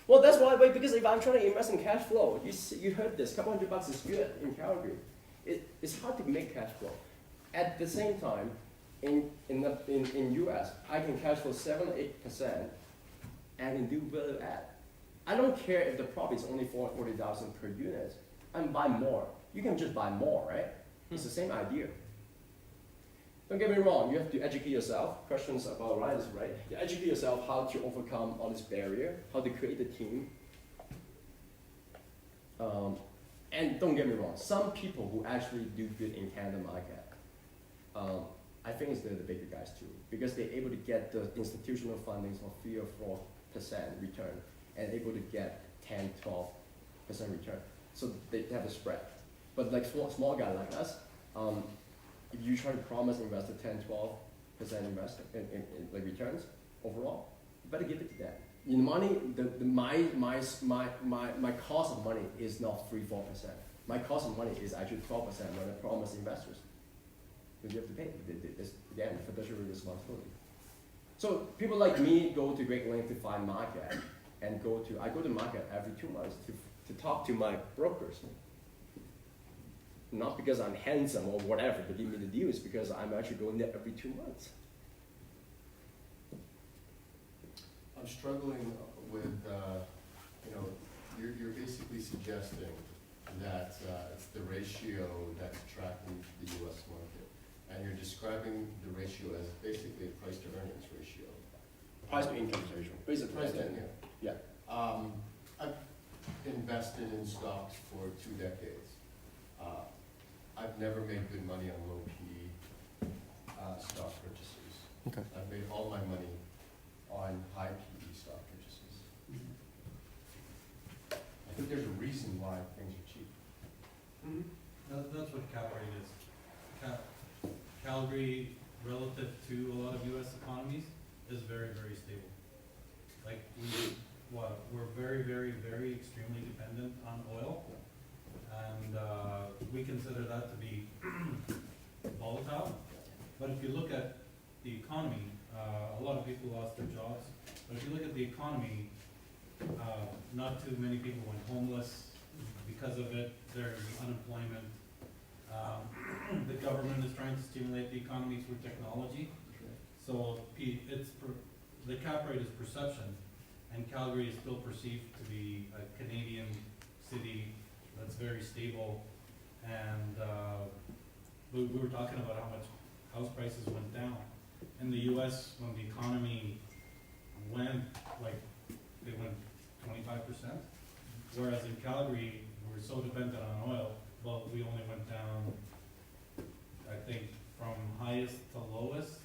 B: Well, that's why, because if I'm trying to invest in cash flow, you heard this, couple $100 is good in Calgary. It's hard to make cash flow. At the same time, in US, I can cash flow 7 or 8% and can do value add. I don't care if the profit is only $40,000 per unit. I can buy more. You can just buy more, right? It's the same idea. Don't get me wrong, you have to educate yourself. Questions about Ryan is right. You educate yourself how to overcome all this barrier, how to create a team. And don't get me wrong, some people who actually do good in Canada market, I think it's the bigger guys too, because they're able to get the institutional funding for 3 or 4% return, and able to get 10, 12% return. So they have a spread. But like small guy like us, if you try to promise investor 10, 12% invest in like returns overall, you better give it to them. In money, my cost of money is not 3-4%. My cost of money is actually 12% when I promise investors. Because you have to pay. Again, fiduciary responsibility. So people like me go to great length to find market and I go to market every 2 months to talk to my brokers. Not because I'm handsome or whatever to give me the deals, because I'm actually going there every 2 months.
S: I'm struggling with, you're basically suggesting that it's the ratio that's tracking the US market. And you're describing the ratio as basically a price to earnings ratio.
B: Price to income ratio, basically.
S: Price to income.
B: Yeah.
S: I've invested in stocks for 2 decades. I've never made good money on low PE stock purchases.
B: Okay.
S: I've made all my money on high PE stock purchases. I think there's a reason why things are cheap.
R: That's what cap rate is. Calgary, relative to a lot of US economies, is very, very stable. Like, we're very, very, very extremely dependent on oil. And we consider that to be volatile. But if you look at the economy, a lot of people lost their jobs. But if you look at the economy, not too many people went homeless because of it. There's unemployment. The government is trying to stimulate the economy through technology. So the cap rate is perception, and Calgary is still perceived to be a Canadian city that's very stable. And we were talking about how much house prices went down. In the US, when the economy went, they went 25%. Whereas in Calgary, we're so dependent on oil, but we only went down, I think, from highest to lowest,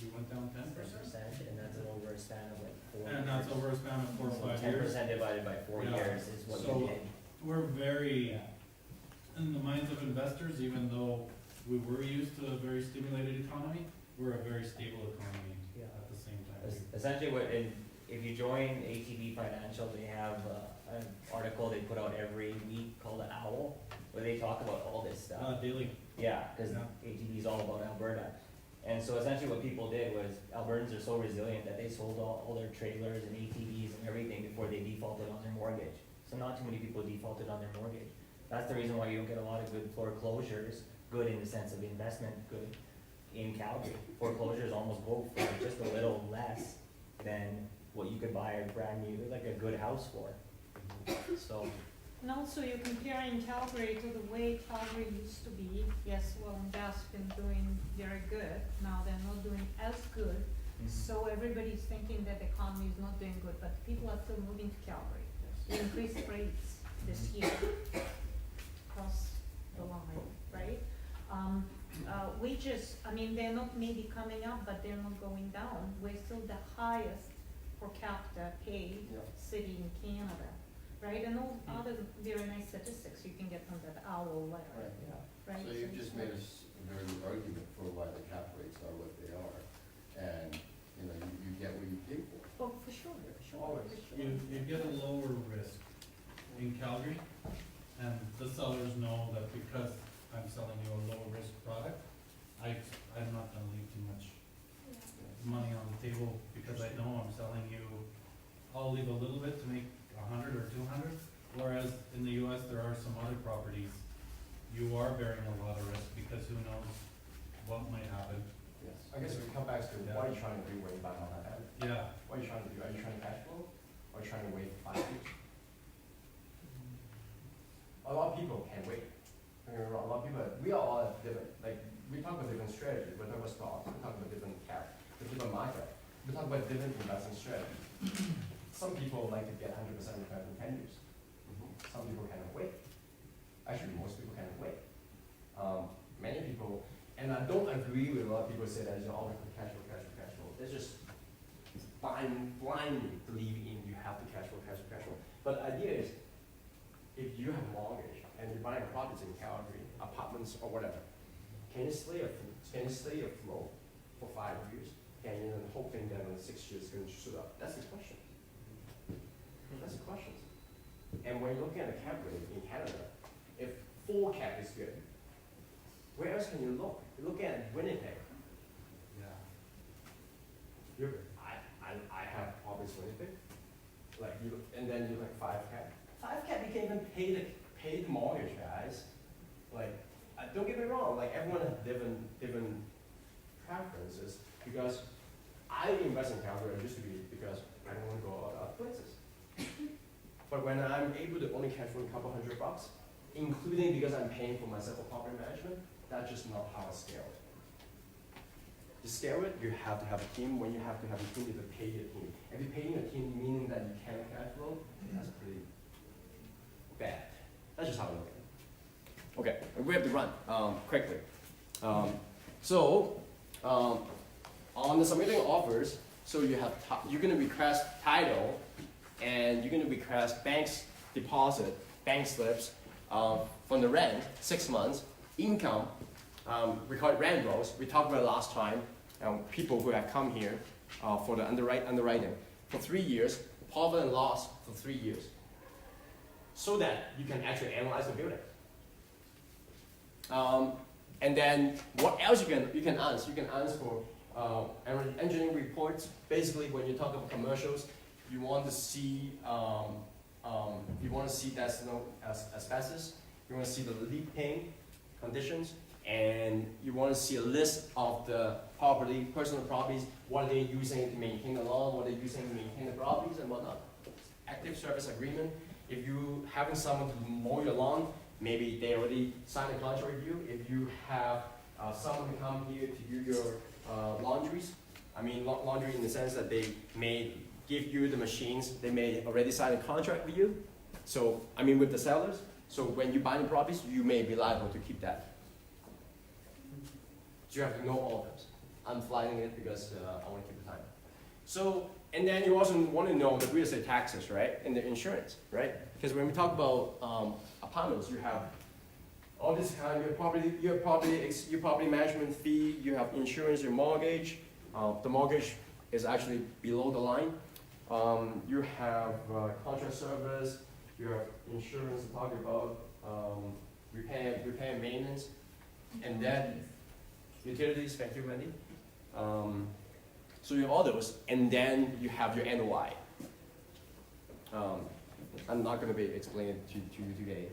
R: we went down 10%.
G: And that's over a span of like 4 years.
R: And that's over a span of 4 or 5 years.
G: 10% divided by 4
R: Yeah.
G: years is what
R: So
G: you did.
R: we're very, in the minds of investors, even though we were used to a very stimulated economy, we're a very stable economy at the same time.
G: Essentially, if you join ATB Financial, they have an article they put out every week called The Owl, where they talk about all this stuff.
R: Daily.
G: Yeah, because ATB is all about Alberta. And so essentially what people did was, Albertans are so resilient that they sold all their trailers and ATVs and everything before they defaulted on their mortgage. So not too many people defaulted on their mortgage. That's the reason why you don't get a lot of good foreclosures, good in the sense of investment, good in Calgary. Foreclosures almost go for just a little less than what you could buy a brand new, like a good house for. So.
H: And also you're comparing Calgary to the way Calgary used to be. Yes, well, Indus been doing very good. Now they're not doing as good. So everybody's thinking that the economy is not doing good, but people are still moving to Calgary. We increased rates this year across the line, right? Wages, they're not maybe coming up, but they're not going down. We're still the highest per capita paid city in Canada, right? And all other very nice statistics you can get from that owl letter, right?
S: So you've just made a very good argument for why the cap rates are what they are, and you get what you pay for.
H: Oh, for sure,
S: Always.
R: You get a lower risk in Calgary, and the sellers know that because I'm selling you a lower risk product, I'm not gonna leave too much money on the table, because I know I'm selling you, I'll leave a little bit to make 100 or 200, whereas in the US there are some other properties, you are bearing a lot of risk, because who knows what might happen.
B: Yes. I guess we come back to what are you trying to do when you buy on that end?
R: Yeah.
B: What are you trying to do? Are you trying to cash flow? Or are you trying to wait 5 years? A lot of people can wait. A lot of people, we are all different. Like, we talk about different strategies. We talk about stocks. We talk about different different market. We talk about different investing strategies. Some people like to get 100% return in 10 years. Some people cannot wait. Actually, most people cannot wait. Many people, and I don't agree with a lot of people say that all the cash flow. They're just blindly believing in you have to cash flow. But the idea is, if you have a mortgage and you're buying properties in Calgary, apartments or whatever, can you stay afloat for 5 years? And you're hoping that in 6 years is going to shoot up? That's the question. That's the question. And when you're looking at the cap rate in Canada, if 4 cap is good, where else can you look? You look at Winnipeg. Yeah. I have properties in Winnipeg. Like you, and then you like 5 cap. 5 cap, you can even pay the mortgage, guys. Like, don't get me wrong. Like everyone has different preferences. Because I invest in Calgary, I used to be because I don't want to go other places. But when I'm able to only cash flow a couple $100, including because I'm paying for myself for property management, that's just not how I scale it. To scale it, you have to have a team. When you have to have a team, you have to pay your team. If you're paying a team meaning that you can't cash flow, that's pretty bad. That's just how I look at it. Okay, we have to run quickly. On the submitting offers, so you're going to request title, and you're going to request bank's deposit, bank slips from the rent, 6 months, income, we call it rent rolls. We talked about it last time, people who have come here for the underwriting for 3 years, profit and loss for 3 years, so that you can actually analyze the building. And then what else you can ask? You can ask for engineering reports. Basically, when you talk about commercials, you want to see that's no asbestos. You want to see the leaking conditions, and you want to see a list of the personal properties, what they're using to maintain the lawn, what they're using to maintain the properties, and whatnot. Active service agreement. If you having someone to mow your lawn, maybe they already signed a contract with you. If you have someone to come here to do your laundries, laundry in the sense that they may give you the machines, they may already sign a contract with you. So, with the sellers. So when you buy the properties, you may be liable to keep that. So you have to know all of those. I'm flying it because I want to keep the time. So, and then you also want to know the real estate taxes, right? And the insurance, right? Because when we talk about apartments, you have all this kind of your property management fee, you have insurance, your mortgage. The mortgage is actually below the line. You have contract service, you have insurance to talk about, repair and maintenance, and then utilities, thank you, Wendy. So you have all those, and then you have your NOI. I'm not going to be explaining it to you today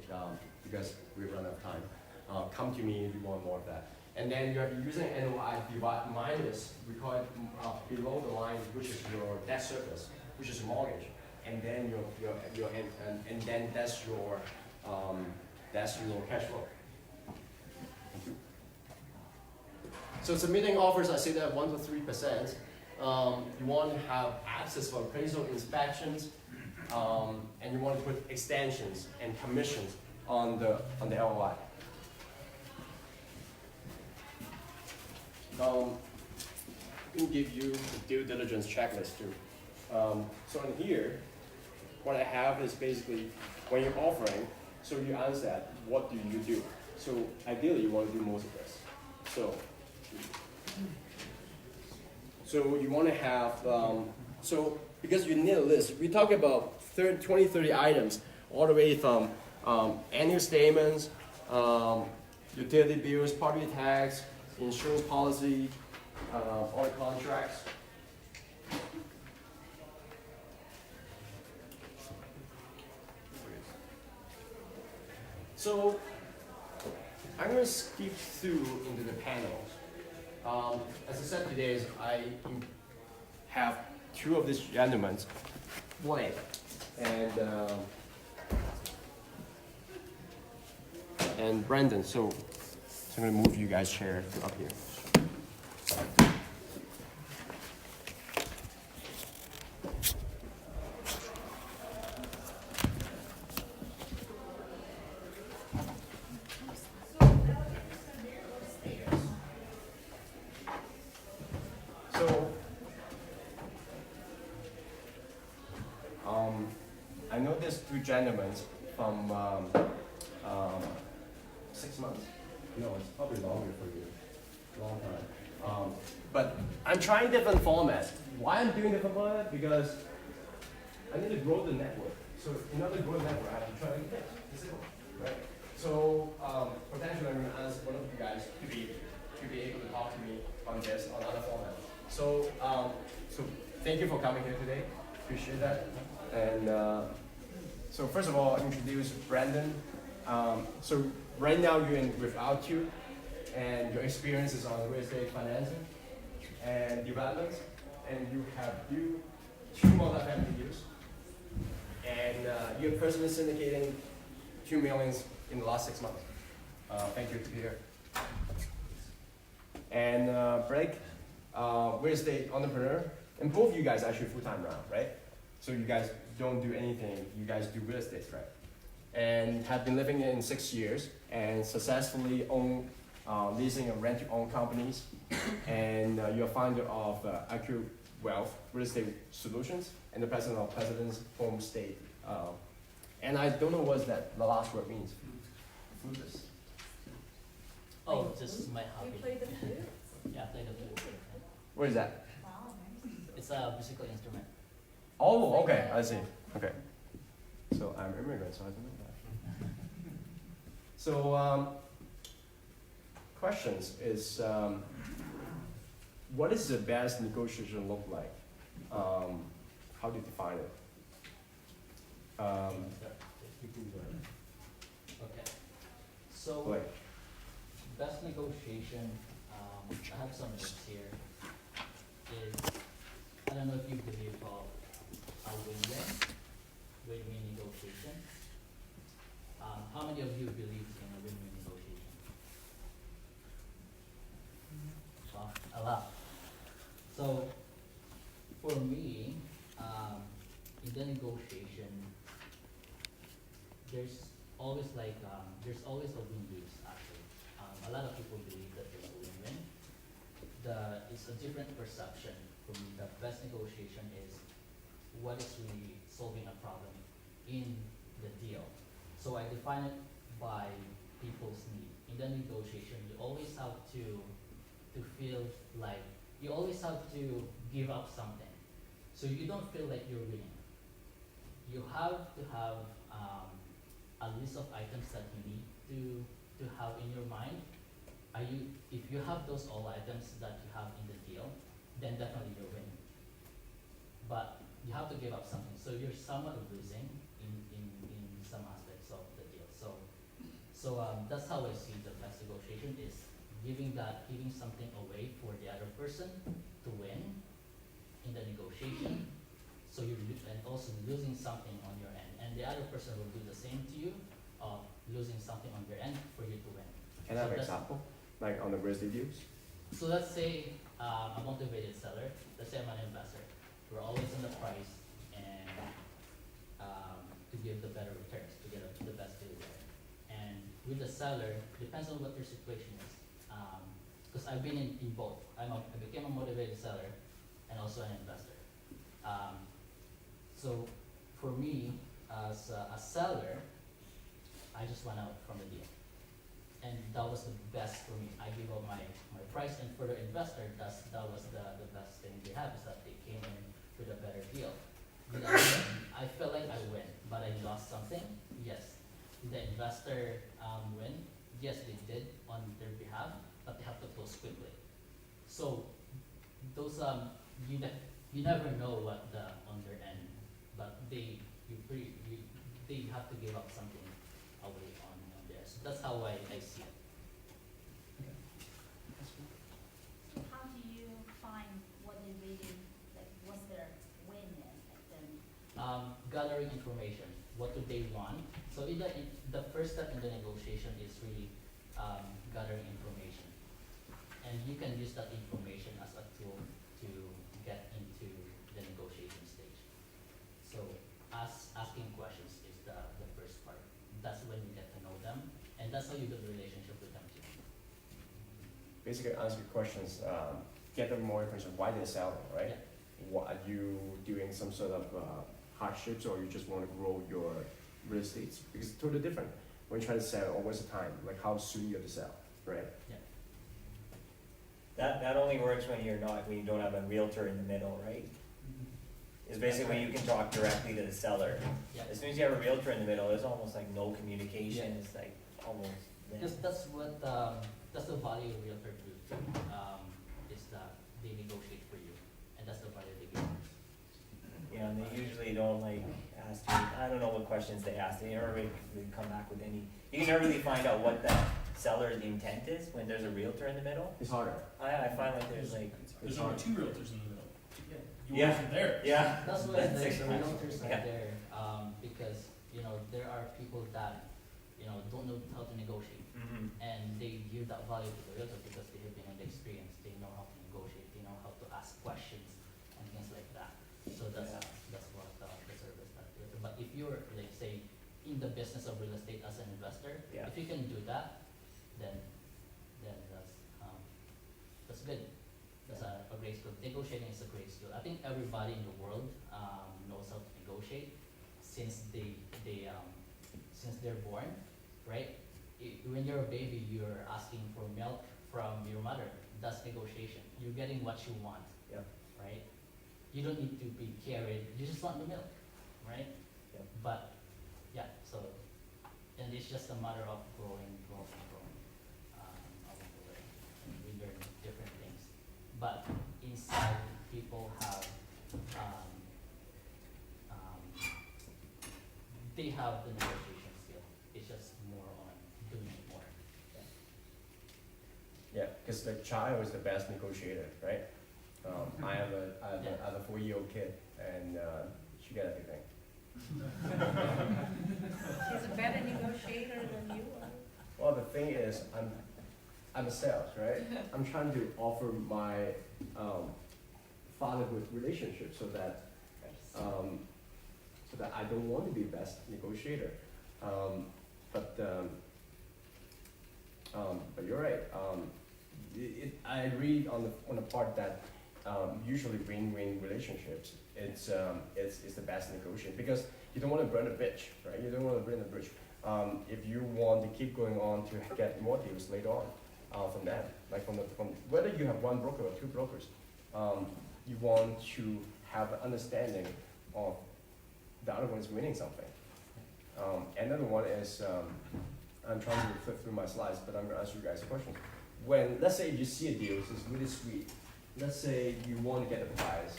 B: because we run out of time. Come to me if you want more of that. And then you're using NOI minus, we call it below the line, which is your debt service, which is your mortgage, and then and then that's your cash flow. So submitting offers, I say that 1 to 3%. You want to have access for appraisal inspections, and you want to put extensions and commissions on the LOI. I can give you the due diligence checklist too. So in here, what I have is basically when you're offering, so you answer that, what do you do? So ideally you want to do most of this. So you want to have, so because you need a list, we talk about 20, 30 items, all the way from annual statements, utility bills, property tax, insurance policy, all the contracts. So I'm going to skip through into the panels. As I said today, I have 2 of these gentlemen, Blake and Brandon. So I'm going to move you guys' chair up here. I know there's 2 gentlemen from 6 months. No, it's probably longer for you. Long time. But I'm trying different formats. why I'm doing the component? Because I need to grow the network. So in order to grow the network, I have to try to get this, right? So potentially I'm going to ask one of you guys to be able to talk to me on this on other format. So so thank you for coming here today. Appreciate that. And so first of all, introduce Brandon. So right now you're in with Altitude, and your experience is on real estate financing and development, and you have two multifamily deals, and you're personally syndicating $2 million in the last 6 months. Thank you to be here. And Blake, real estate entrepreneur, and both of you guys actually full-time now, right? So you guys don't do anything, you guys do real estate, right? And have been living in 6 years and successfully own leasing and rent-to-own companies. And you're founder of IQ Wealth Real Estate Solutions and the president of President's Home State. And I don't know what the last word means. Flutist.
I: Oh, this is my hobby.
D: You play the flute?
I: Yeah, I play the flute.
B: What is that?
D: Wow, nice.
I: It's a musical instrument.
B: Oh, okay, I see. Okay. So I'm immigrant, so I don't know that. So questions is, what is the best negotiation look like? How do you define it?
I: Okay. So,
B: Blake.
I: best negotiation, I have some notes here, is, I don't know if you believe of a win-win negotiation. How many of you believe in a win-win negotiation? Well, a lot. So, for me, in the negotiation, there's always a win-lose actually. A lot of people believe that there's a win-win. It's a different perception. For me, the best negotiation is what is really solving a problem in the deal. So I define it by people's need. In the negotiation, you always have to feel like you always have to give up something. So you don't feel like you're winning. You have to have a list of items that you need to have in your mind. If you have those all items that you have in the deal, then definitely you're winning. But you have to give up something. So you're somewhat losing in some aspects of the deal. So that's how I see the best negotiation is giving something away for the other person to win in the negotiation. So and also losing something on your end, and the other person will do the same to you of losing something on your end for you to win.
B: Can I have an example? Like on the real estate deals?
I: So let's say a motivated seller, let's say I'm an investor. We're always on the price and to give the better returns, to get the best deal there. And with the seller, depends on what your situation is. Because I've been in both. I became a motivated seller and also an investor. So for me, as a seller, I just went out from the deal. And that was the best for me. I gave up my price, and for the investor, that was the best thing they have, is that they came in with a better deal. I felt like I win, but I lost something. Yes. The investor win. Yes, they did on their behalf, but they have to close quickly. So those you never know what on their end, but they have to give up something away on there. So that's how I see it.
T: So how do you find what they really, like, what's their win is?
I: Gathering information. What do they want? So the first step in the negotiation is really gathering information. And you can use that information as a tool to get into the negotiation stage. So asking questions is the first part. That's when you get to know them, and that's how you build a relationship with them too.
B: Basically, ask your questions, get them more information. Why they're selling, right?
I: Yeah.
B: What are you doing? Some sort of hardships, or you just want to grow your real estate? Because it's totally different. When you try to sell, always the time, like how soon you have to sell, right?
I: Yeah.
G: That only works when you don't have a realtor in the middle, right? It's basically when you can talk directly to the seller.
I: Yeah.
G: As soon as you have a realtor in the middle, there's almost like no communication, it's like almost.
I: Because that's what, that's the value of realtor do, is that they negotiate for you, and that's the value they give.
G: Yeah, and they usually don't like ask you, I don't know what questions they ask, they never really come back with any, you can never really find out what the seller's intent is when there's a realtor in the middle.
B: It's harder.
G: I find like there's like.
K: There's only two realtors in the middle. You
G: Yeah.
K: wasn't there.
G: Yeah.
I: That's why
G: That's
I: the
G: actually-
I: realtors are
G: yeah.
I: there, because, you know, there are people that, you know, don't know how to negotiate.
G: Mhm.
I: And they give that value to the realtor because they have been in the experience, they know how to negotiate, they know how to ask questions and things like that. So that's what the service that realtor. But if you're, like, say, in the business of real estate as an investor,
G: Yeah.
I: if you can do that, then that's good. That's a great skill. Negotiating is a great skill. I think everybody in the world knows how to negotiate since since they're born, right? When you're a baby, you're asking for milk from your mother. That's negotiation. You're getting what you want,
G: Yeah.
I: right? You don't need to be carried. You just want the milk, right?
G: Yeah.
I: But yeah, so and it's just a matter of growing along the way. We learn different things, but inside people have they have the negotiation skill. It's just more on doing it more.
B: Yeah, because the child is the best negotiator, right? I have a 4-year-old kid, and she got everything.
D: She's a better negotiator than you are.
B: Well, the thing is, I'm a sales, right? I'm trying to offer my fatherhood relationship so that I don't want to be best negotiator. But you're right. I agree on the part that usually win-win relationships, it's the best negotiation because you don't want to burn a bridge, right? You don't want to burn a bridge. If you want to keep going on to get more deals later on from them, like from whether you have one broker or two brokers, you want to have an understanding of the other one is winning something. Another one is, I'm trying to flip through my slides, but I'm going to answer you guys a question. When, let's say you see a deal, it's really sweet. Let's say you want to get a prize.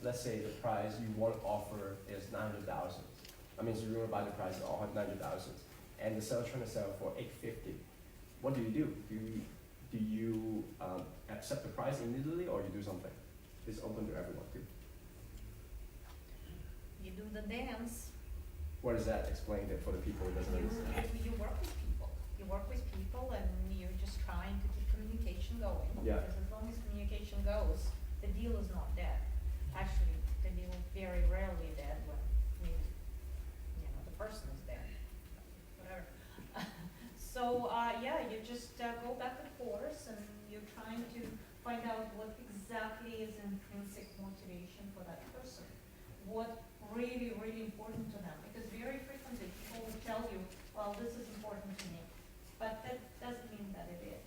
B: Let's say the price you want to offer is 900,000. I mean, so you want to buy the price at 900,000, and the seller's trying to sell for 850. What do? Do you accept the price immediately, or you do something? It's open to everyone too.
D: You do the dance.
B: What is that? Explain it for the people who doesn't understand.
D: You work with people. You work with people and you're just trying to keep communication going.
B: Yeah.
D: Because as long as communication goes, the deal is not dead. Actually, the deal is very rarely dead when, the person is dead. Whatever. So, you just go back and forth and you're trying to find out what exactly is intrinsic motivation for that person. What really, really important to them, because very frequently people will tell you, well, this is important to me, but that doesn't mean that it is.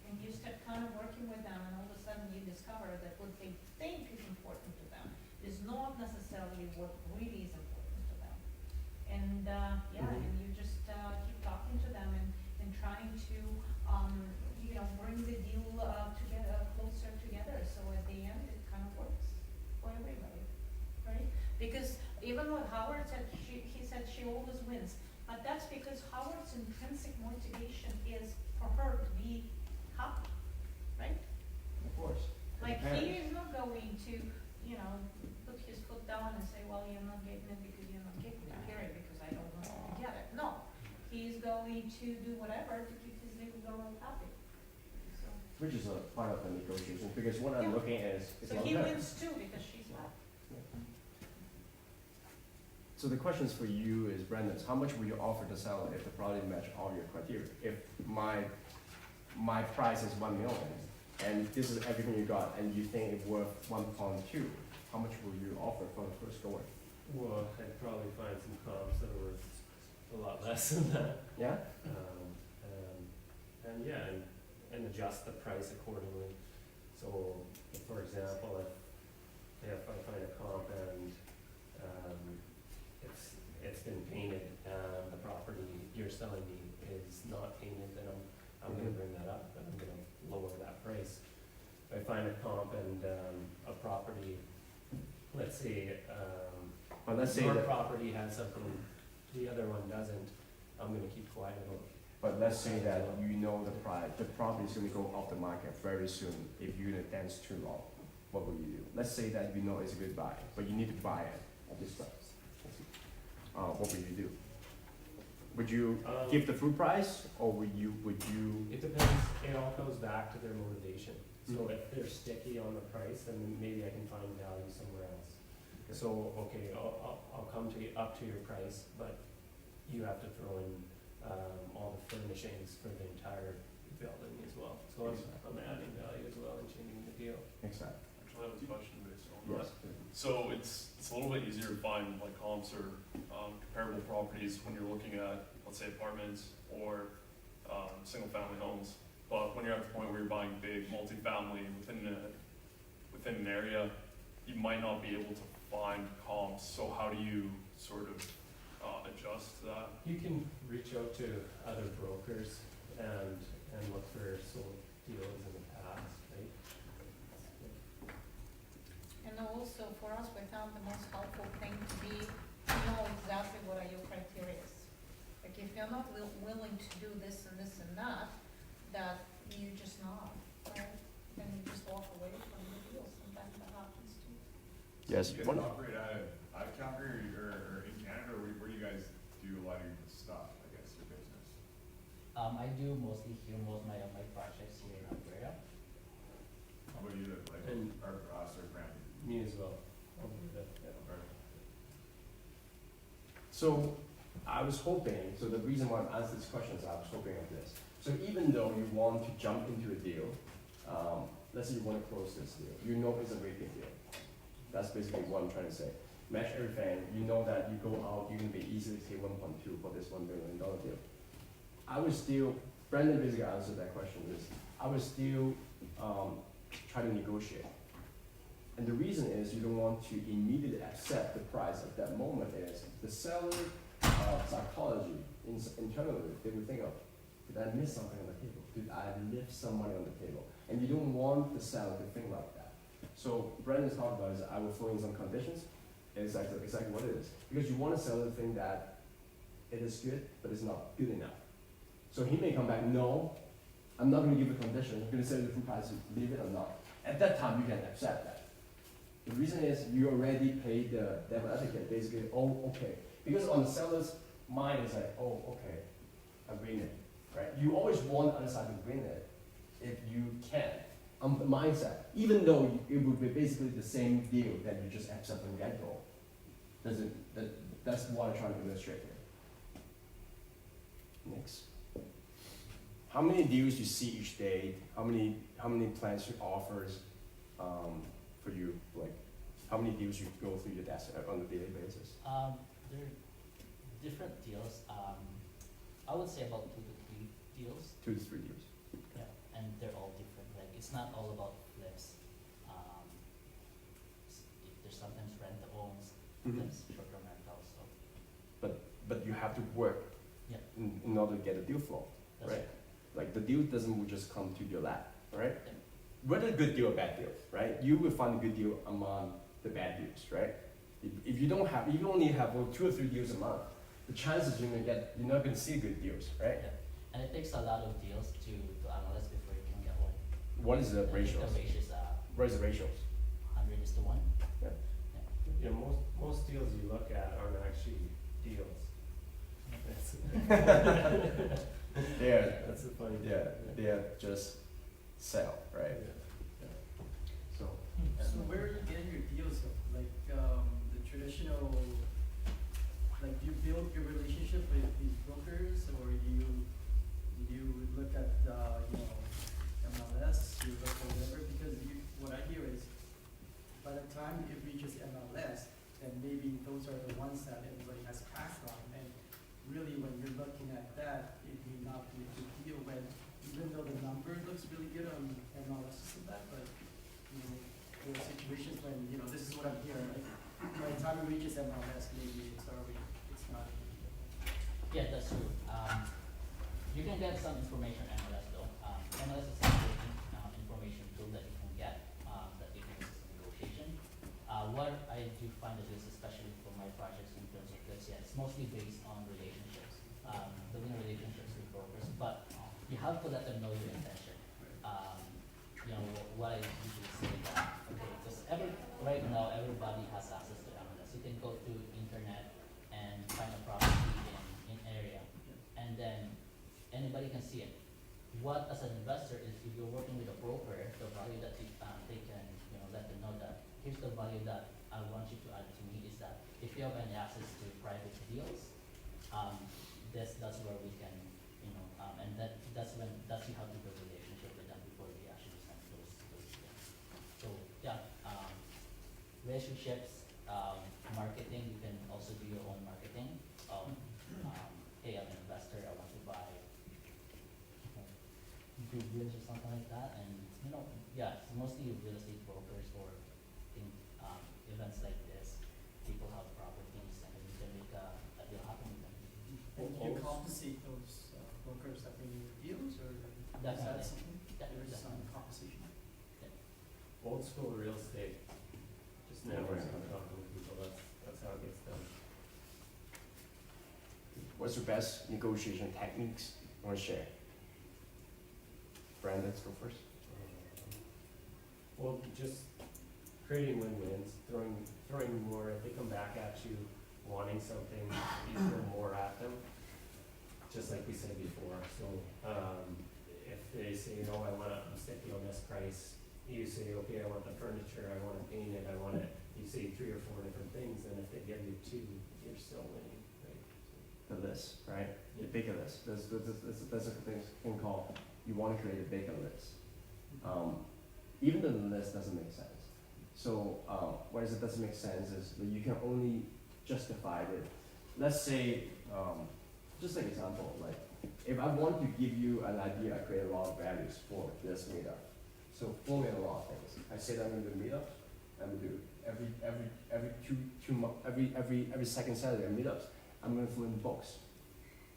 D: And you start kind of working with them, and all of a sudden you discover that what they think is important to them is not necessarily what really is important to them. And, and you just keep talking to them and trying to, bring the deal closer together, so at the end it kind of works for everybody. Right? Because even what Howard said, he said she always wins. But that's because Howard's intrinsic motivation is for her to be happy, right?
B: Of course.
D: Like he is not going to, put his foot down and say, well, you're not getting it because you're not getting it, period, because I don't want you to get it. No. He's going to do whatever to keep his little girl happy. So,
B: Which is a part of the negotiation, because what I'm looking at is
D: so he wins too because she's happy.
B: So the questions for you is, Brandon, how much will you offer the seller if the property match all your criteria? If my price is 1 million, and this is everything you got, and you think it's worth 1.2, how much will you offer for the first going?
J: Well, I'd probably find some comps that are worth a lot less than that.
B: Yeah?
J: And
U: and adjust the price accordingly. So, for example, if I find a comp and, it's been painted, and the property you're selling me is not painted, then I'm gonna bring that up, and I'm gonna lower that price. If I find a comp and, a property, let's say,
B: But let's say
U: your
B: that,
U: property has something the other one doesn't, I'm gonna keep quiet about it.
B: but let's say that you know the property is gonna go off the market very soon. If you're gonna dance too long, what will you do? Let's say that you know it's a good buy, but you need to buy it at this price. What would you do? Would you give the full price, or would you?
U: It depends, it all goes back to their motivation. So
B: Mhm.
U: if they're sticky on the price, then maybe I can find value somewhere else. So, okay, I'll come to you, up to your price, but you have to throw in, all the furnishings for the entire building as well. So I'm adding value as well and changing the deal.
B: Exactly.
V: Actually, I have a question based on
B: Yes.
V: that. So it's a little bit easier to find like comps or comparable properties when you're looking at, let's say, apartments or single family homes. But when you're at the point where you're buying big multifamily within an area, you might not be able to find comps. So how do you sort of adjust to that?
U: You can reach out to other brokers and look for sold deals in the past, right?
W: And also for us, we found the most helpful thing to be, to know exactly what are your criteria. Like if you're not willing to do this and this and that you're just not, right? Then you just walk away from the deal, sometimes that happens too.
B: Yes.
Q: You guys operate out of Calgary or in Canada, or where do you guys do a lot of your stuff, I guess, your business?
I: I do mostly here, most of my projects here in Alberta.
Q: How about you, like,
U: And-
Q: or us or Brandon?
U: Me as well. I'll do that, yeah.
B: So I was hoping, so the reason why I'm asking this question is I was hoping of this. So even though you want to jump into a deal, let's say you want to close this deal, you know it's a vacant deal. That's basically what I'm trying to say. Match everything, you know that you go out, you're gonna be easily pay 1.2 for this $1 million deal. I would still, Brandon basically answered that question, is I would still try to negotiate. And the reason is you don't want to immediately accept the price at that moment is the seller psychology internally, they would think of, did I miss something on the table? Did I leave some money on the table? And you don't want the seller to think like that. So Brandon's talked about is I will throw in some conditions, exactly what it is. Because you want a seller to think that it is good, but it's not good enough. So he may come back, no, I'm not gonna give a condition, I'm gonna sell you the full price, leave it or not. At that time, you can accept that. The reason is you already paid the devil advocate, basically, oh, okay. Because on the seller's mind, it's like, oh, okay, I win it, right? You always want the other side to win it if you can. The mindset, even though it would be basically the same deal that you just accept from get-go. That's what I'm trying to illustrate here. Next. How many deals you see each day? How many plans you offers for you? Like, how many deals you go through your desk on a daily basis?
I: There are different deals. I would say about 2 to 3 deals.
B: 2 to 3 deals.
I: Yeah, and they're all different. Like it's not all about flips. There's sometimes rent to owns, sometimes short-term rentals. So.
B: But you have to work in order to get a deal flow,
I: That's
B: right? Like the deal doesn't just come to your lap, right? Whether a good deal or bad deal, right? You will find a good deal among the bad deals, right? If you don't have, if you only have 2 or 3 deals a month, the chances you're not gonna see good deals, right?
I: Yeah. And it takes a lot of deals to analyze before you can get one.
B: What is the
I: And
B: ratios?
I: The ratios,
B: what is the ratios?
I: 100:1.
B: Yeah.
U: You know, most deals you look at aren't actually deals. That's the funny thing.
B: They're just sell, right?
A: So where are you getting your deals from? Like, the traditional, like, do you build your relationship with these brokers, or you look at, MLS, you look at whatever? Because what I hear is, by the time it reaches MLS, then maybe those are the ones that everybody has passed on, and really when you're looking at that, it may not be a good deal when you even though the number looks really good on MLS and that, but, you know, there are situations when, you know, this is what I'm hearing, like, by the time it reaches MLS, maybe it's already, it's not.
I: Yeah, that's true. You can get some information on MLS though. MLS is a good information tool that you can get, that you can use as a negotiation. What I do find is, especially for my projects in terms of this, yeah, it's mostly based on relationships, building relationships with brokers, but you have to let them know your intention. You know, what I usually say that, okay, because right now, everybody has access to MLS. You can go to internet and find a property in area, and then anybody can see it. What, as an investor, is if you're working with a broker, the value that they can, you know, let them know that here's the value that I want you to add to me is that if you have any access to private deals, that's where we can, you know, and that's you have to build a relationship with them before we actually send those deals. So yeah, relationships, marketing. You can also do your own marketing of, hey, I'm an investor. I want to buy goodwill or something like that, and you know, yeah, it's mostly real estate brokers or in events like this. People have properties, and you can make a deal happen with them.
A: And do you compensate those brokers that bring you deals, or is that
I: Definitely.
A: something? There's some
I: Definitely.
A: compensation?
U: Old school real estate, just networking and talking to people, that's how it gets done.
B: What's your best negotiation techniques you want to share? Brandon, let's go first.
U: Well, just creating win-wins, throwing more, if they come back at you wanting something, you throw more at them, just like we said before. So, if they say, no, I'm sticking on this price, you say, okay, I want the furniture, I want to paint it, I want it, you say 3 or 4 different things, and if they give you 2, you're still winning, right?
B: The list, right? The bigger list. There's a thing called, you want to create a bigger list. Even though the list doesn't make sense. So what is it doesn't make sense is that you can only justify it. Let's say, just like example, like if I want to give you an idea, I create a lot of values for this meetup. So flow in a lot of things. I say that I'm gonna do meetups. I'm gonna do every second Saturday meetups. I'm gonna flow in books,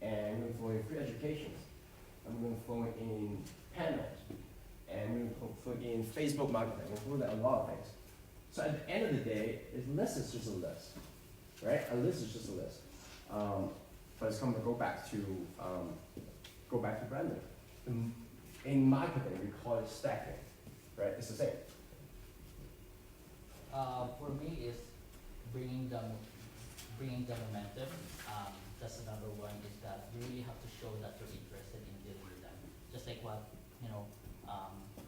B: and I'm gonna flow in free education. I'm gonna flow in panels, and I'm gonna flow in Facebook marketing. I'm gonna flow in a lot of things. So at the end of the day, a list is just a list, right? A list is just a list. But it's going to go back to branding. In marketing, we call it stacking, right? It's the same.
I: For me, is bringing the momentum. That's another one, is that you really have to show that you're interested in dealing with them. Just like what, you know,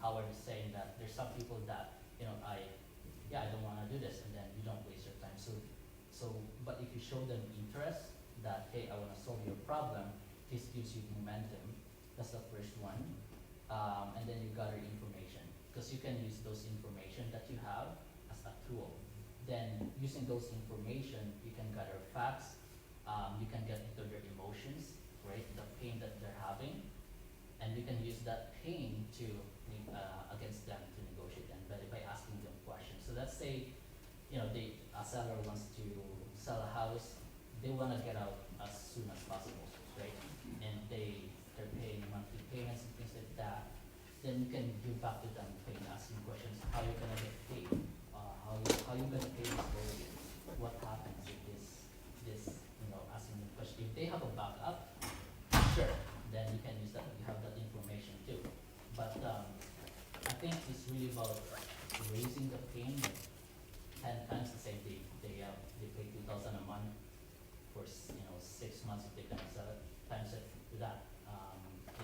I: Howard is saying, that there's some people that, you know, I don't want to do this, and then you don't waste your time. But if you show them interest, that, hey, I want to solve your problem, this gives you momentum. That's the first one. And then you gather information, because you can use those information that you have as a tool. Then using those information, you can gather facts, you can get into their emotions, right? The pain that they're having, and you can use that pain to against them to negotiate them, but by asking them questions. So let's say, you know, a seller wants to sell a house, they want to get out as soon as possible, right? And they're paying monthly payments and things like that. Then you can give back to them, asking questions: how you gonna get paid? How you gonna pay this mortgage? What happens if this, you know, asking them questions. If they have a backup, sure, then you can use that. You have that information too. But I think it's really about raising the pain. Like 10 times the same they pay $2,000 a month for 6 months if they can sell it, times it to that.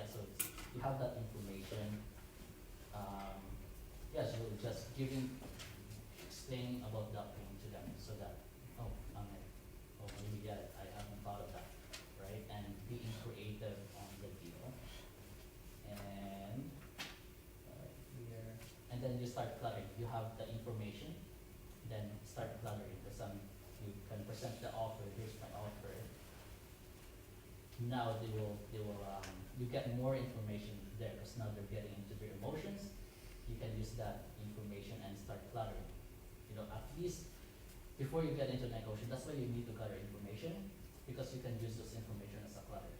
I: So you have that information. So just explaining about that pain to them, so that maybe I haven't thought of that, right? And being creative on the deal. And here, and then you start cluttering. You have the information, then start cluttering, because you can present the offer. Here's my offer. Now you get more information there, because now they're getting into their emotions. You can use that information and start cluttering. You know, at least before you get into negotiation, that's why you need to gather information, because you can use this information as a clutter.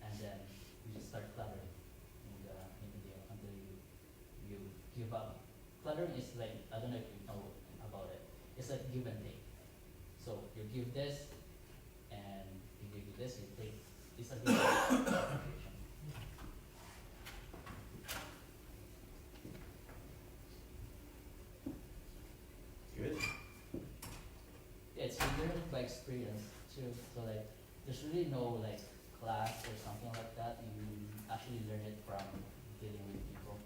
I: And then you just start cluttering in the deal until you give up. Cluttering is like, I don't know if you know about it. It's like give and take. So you give this, and you give you this, you take. It's a give and take.
B: Good.
I: Yeah, it's you learn it by experience too. So like, there's really no like class or something like that. You actually learn it from dealing with people.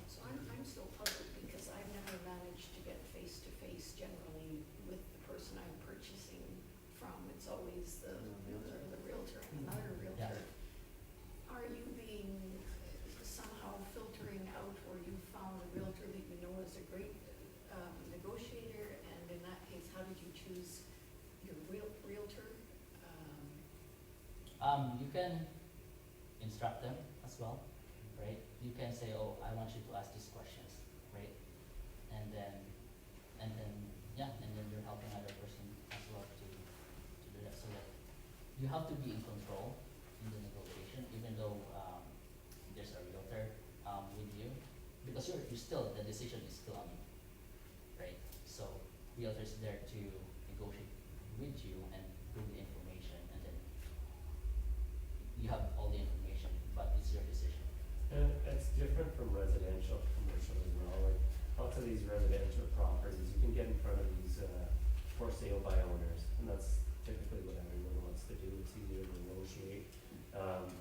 D: So I'm still puzzled because I've never managed to get face-to-face generally with the person I'm purchasing from. It's always the realtor and another realtor.
I: Yeah.
D: Are you being somehow filtering out, or you found a realtor that you know is a great negotiator, and in that case, how did you choose your realtor?
I: You can instruct them as well, right? You can say, oh, I want you to ask these questions, right? And then you're helping other person as well to do that. So that you have to be in control in the negotiation, even though there's a realtor with you, because you're still, the decision is still on you, right? So realtor's there to negotiate with you and bring the information, and then you have all the information, but it's your decision.
U: And it's different from residential, commercial as well. Like lots of these residential properties, you can get in front of these for sale by owners, and that's typically what everyone wants to do. It's easier to negotiate.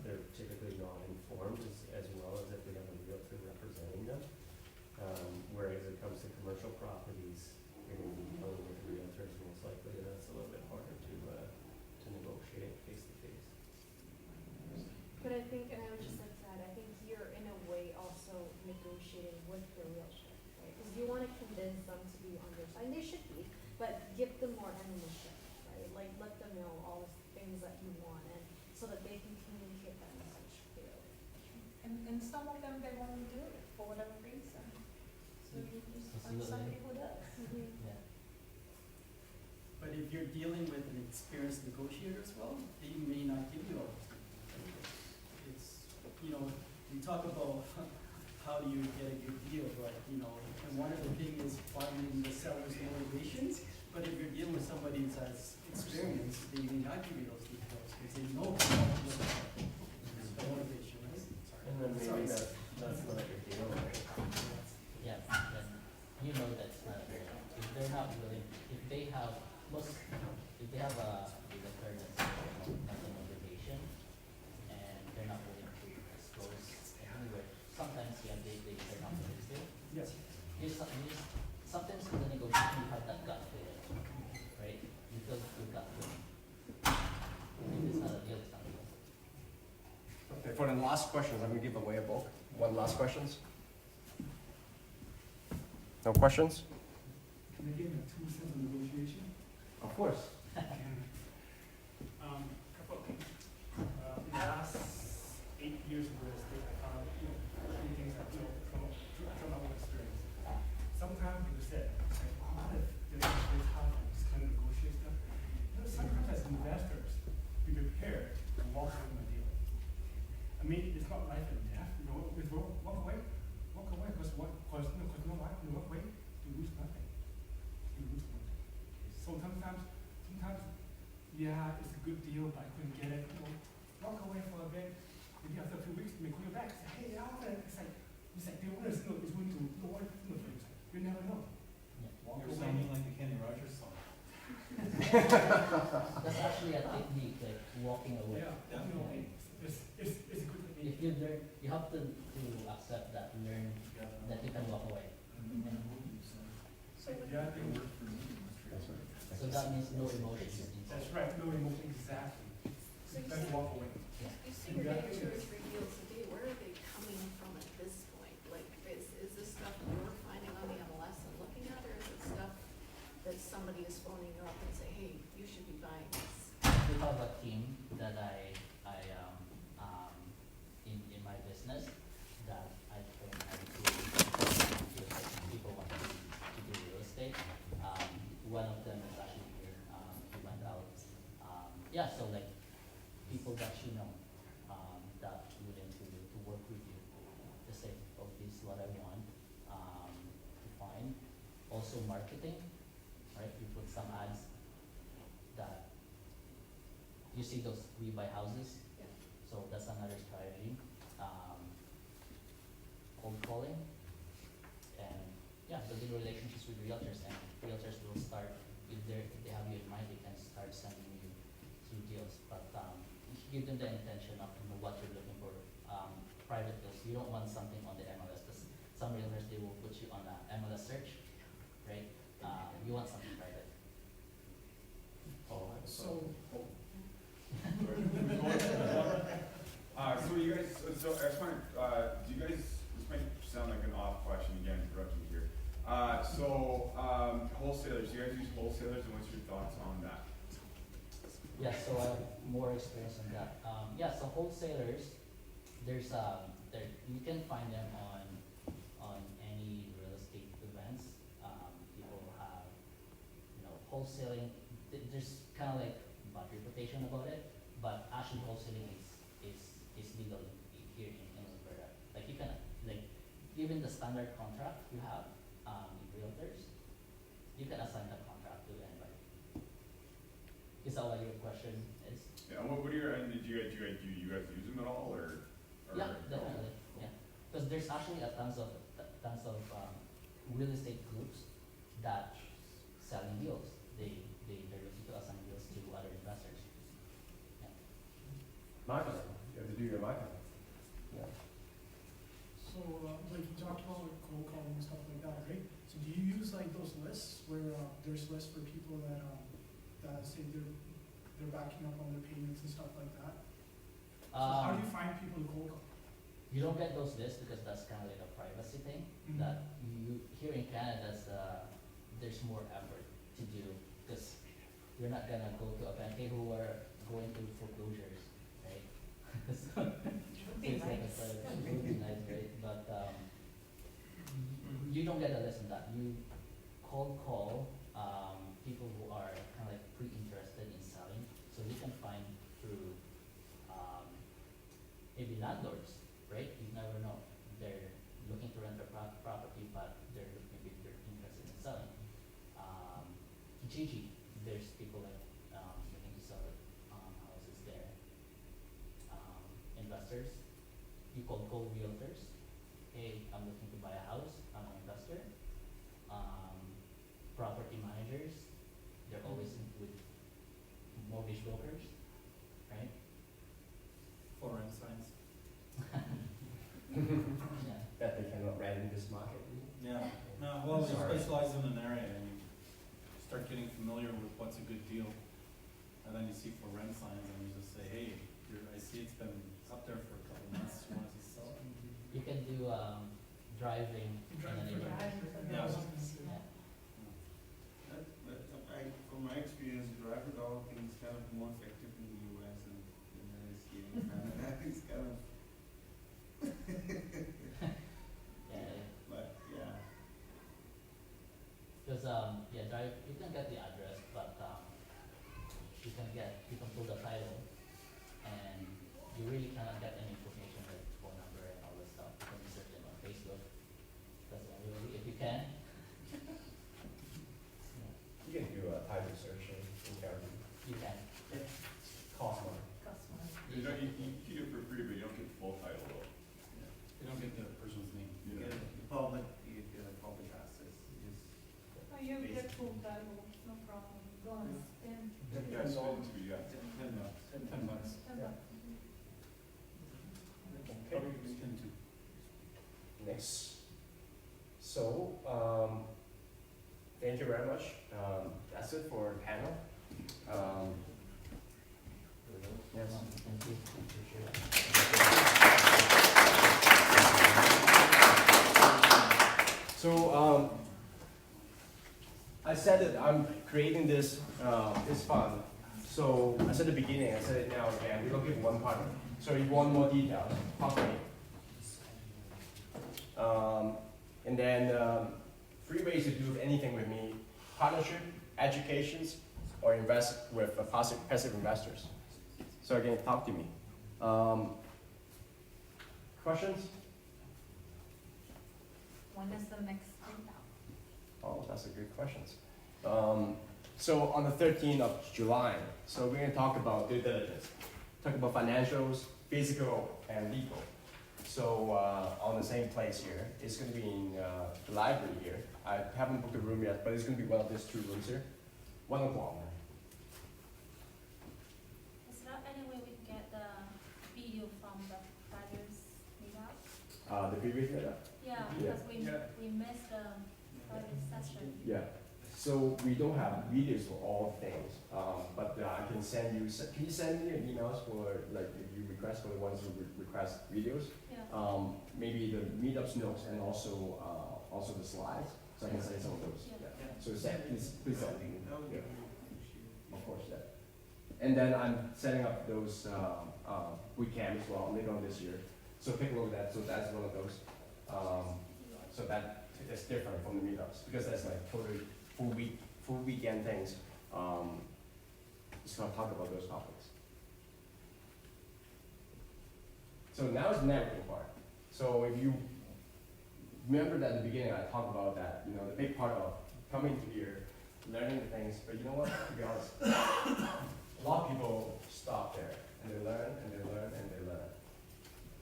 U: They're typically not informed as well as if they have a realtor representing them. Whereas it comes to commercial properties, you're going to be dealing with realtors most likely, and that's a little bit harder to negotiate face to face.
C: But I think, and I would just like to add, I think you're in a way also negotiating with the realtor, right? Because you want to convince them to be on your side, and they should be, but give them more ammunition, right? Like let them know all the things that you want, and so that they can communicate that message clearly.
W: And some of them, they won't do it for whatever reason. So you just find somebody who does.
I: Yeah.
A: But if you're dealing with an experienced negotiator as well, they may not give you all those things. It's, you know, we talk about how you get a good deal, but, you know, and one of the things is finding the seller's motivations. But if you're dealing with somebody that's as experienced, they may not give you those details because they know the motivation, right?
U: And then maybe that's not your deal, right?
I: Yeah, then you know that's not fair. If they're not willing, if they have a realtor that's a motivation, and they're not willing to disclose anywhere, sometimes they're not willing to.
E: Yes.
I: Sometimes in the negotiation you have that gut feeling, right? You feel your gut feeling. If it's not a deal, it's not a deal.
B: Okay, for the last questions, I'm gonna give away a book. One last questions? No questions?
E: Can I give you 2 cents on negotiation?
B: Of course.
E: Couple of things. In the last 8 years of real estate, I found, many things that, from my own experience. Sometimes people said, what if there's this kind of negotiate stuff? Sometimes as investors, be prepared to walk away from a deal. I mean, it's not life and death, it's walk away, because you know what, you walk away, you lose nothing. So sometimes, yeah, it's a good deal, but I couldn't get it. Walk away for a bit. Maybe after a few weeks, they call you back. Say, hey, I want it. It's like the owner is going to you never know. Walk
R: You're
E: away.
R: sounding like a Kenny Rogers song.
I: That's actually a technique, like walking away.
E: Yeah, definitely. It's a good technique.
I: If you learn, you have to accept that, learn that you can walk away.
E: So yeah, I think
I: So that means no emotions.
E: that's right, no emotion, exactly.
D: So you
E: Let's
D: say-
E: walk away.
D: You see you're getting 2 or 3 deals a day, where are they coming from at this point? Like, is this stuff you're finding on the MLS and looking at, or is it stuff that somebody is phoning you up and say, hey, you should be buying this?
I: We have a team that I yeah, so like people that you know, that willing to work with you to say, oh, this is what I want, to find. Also marketing, right? You put some ads that, you see those We Buy Houses?
D: Yeah.
I: So that's another strategy. Cold calling, and yeah, building relationships with realtors, and realtors will start, if they have you in mind, they can start sending you through deals, but give them the intention of what you're looking for. Private deals, you don't want something on the MLS, because some realtors, they will put you on a MLS search, right? You want something private.
B: Oh,
A: So,
Q: So you guys, so I just want do you guys, this might sound like an off question again, interrupting here. Wholesalers, do you guys use wholesalers, and what's your thoughts on that?
I: Yeah, so I have more experience on that. Yeah, so wholesalers, there's you can find them on any real estate events. People have, wholesaling. There's kind of like bad reputation about it, but actually wholesaling is legal here in Alberta. Like you can, like, even the standard contract you have in realtors, you can assign the contract to anybody. Is that what your question is?
Q: Yeah, what are your, and do you guys use them at all, or?
I: Yeah, definitely, yeah. Because there's actually tons of real estate groups that selling deals. They're looking to assign deals to other investors. Yeah.
B: Marketing, you have to do your marketing. Yeah.
L: So, like you talked about like cold calling and stuff like that, right? So do you use like those lists where there's lists for people that say they're backing up on their payments and stuff like that? So how do you find people to cold call?
I: You don't get those lists because that's kind of like a privacy thing.
L: Mhm.
I: That you here in Canada, there's more effort to do because you're not gonna go to a bank who are going through foreclosures, right? So it's like it would be nice, right? But you don't get a list on that. You cold call people who are kind of like pre-interested in selling, so you can find through maybe landlords, right? You never know. They're looking to rent their property, but maybe they're interested in selling. Kijiji, there's people like looking to sell houses there. Investors, you cold call realtors. Hey, I'm looking to buy a house. I'm an investor. Property managers, they're always with mortgage brokers, right?
R: For rent signs.
I: Yeah.
B: That they cannot rent in this market.
R: Yeah, no, well, you
B: Sorry.
R: specialize in an area and you start getting familiar with what's a good deal. And then you see for rent signs and you just say, hey, I see it's been up there for a couple months, you want to sell it?
I: You can do driving.
R: Yeah.
P: From my experience, drive a dog is kind of more effective in the US than it is here in Canada. It's kind of. But yeah.
I: Because drive, you can get the address, but you can pull the title, and you really cannot get any information like phone number and all this stuff. You can search them on Facebook. That's the only way, if you can.
B: You can do a title search in Calgary.
I: You can.
B: It costs money.
Q: You do it for free, but you don't get the full title though.
R: You don't get the person's name.
P: You
Q: Yeah.
P: get public, you get public access. Just
T: You get full title, no problem, go on, spend.
Q: Yeah, spend too, yeah.
R: $10.
B: Yeah.
R: Probably spend two.
B: Next. So, thank you very much. That's it for the panel. Yes.
I: Thank you. Appreciate it.
B: So, I said that I'm creating this fund. So I said at the beginning, I said it now again, we don't give one partner. So you want more details, talk to me. And then 3 ways to do anything with me: partnership, educations, or invest with passive investors. So again, talk to me. Questions?
T: When is the next printout?
B: Oh, that's a good question. So on the 13th of July, so we're gonna talk about due diligence, talk about financials, physical, and legal. So on the same place here, it's gonna be in the library here. I haven't booked a room yet, but it's gonna be one of these 2 rooms here. 1 o'clock.
T: Is there any way we can get the video from the Fridays meetup?
B: The previous meetup?
T: Yeah,
B: Yeah.
T: because we missed the Friday session.
B: Yeah. So we don't have videos for all things, but I can send you. Can you send me emails for like if you request for the ones who request videos?
T: Yeah.
B: Maybe the meetups notes and also the slides, so I can send some of those.
T: Yeah.
B: So please send me. Yeah. Of course, yeah. And then I'm setting up those week camp as well later on this year. So take a look at that. So that's one of those. So that is different from the meetups because that's like totally full weekend things. Just gonna talk about those topics. So now is the networking part. So if you remember that at the beginning I talked about that, the big part of coming to here, learning the things, but you know what, to be honest, a lot of people stop there and they learn and they learn and they learn.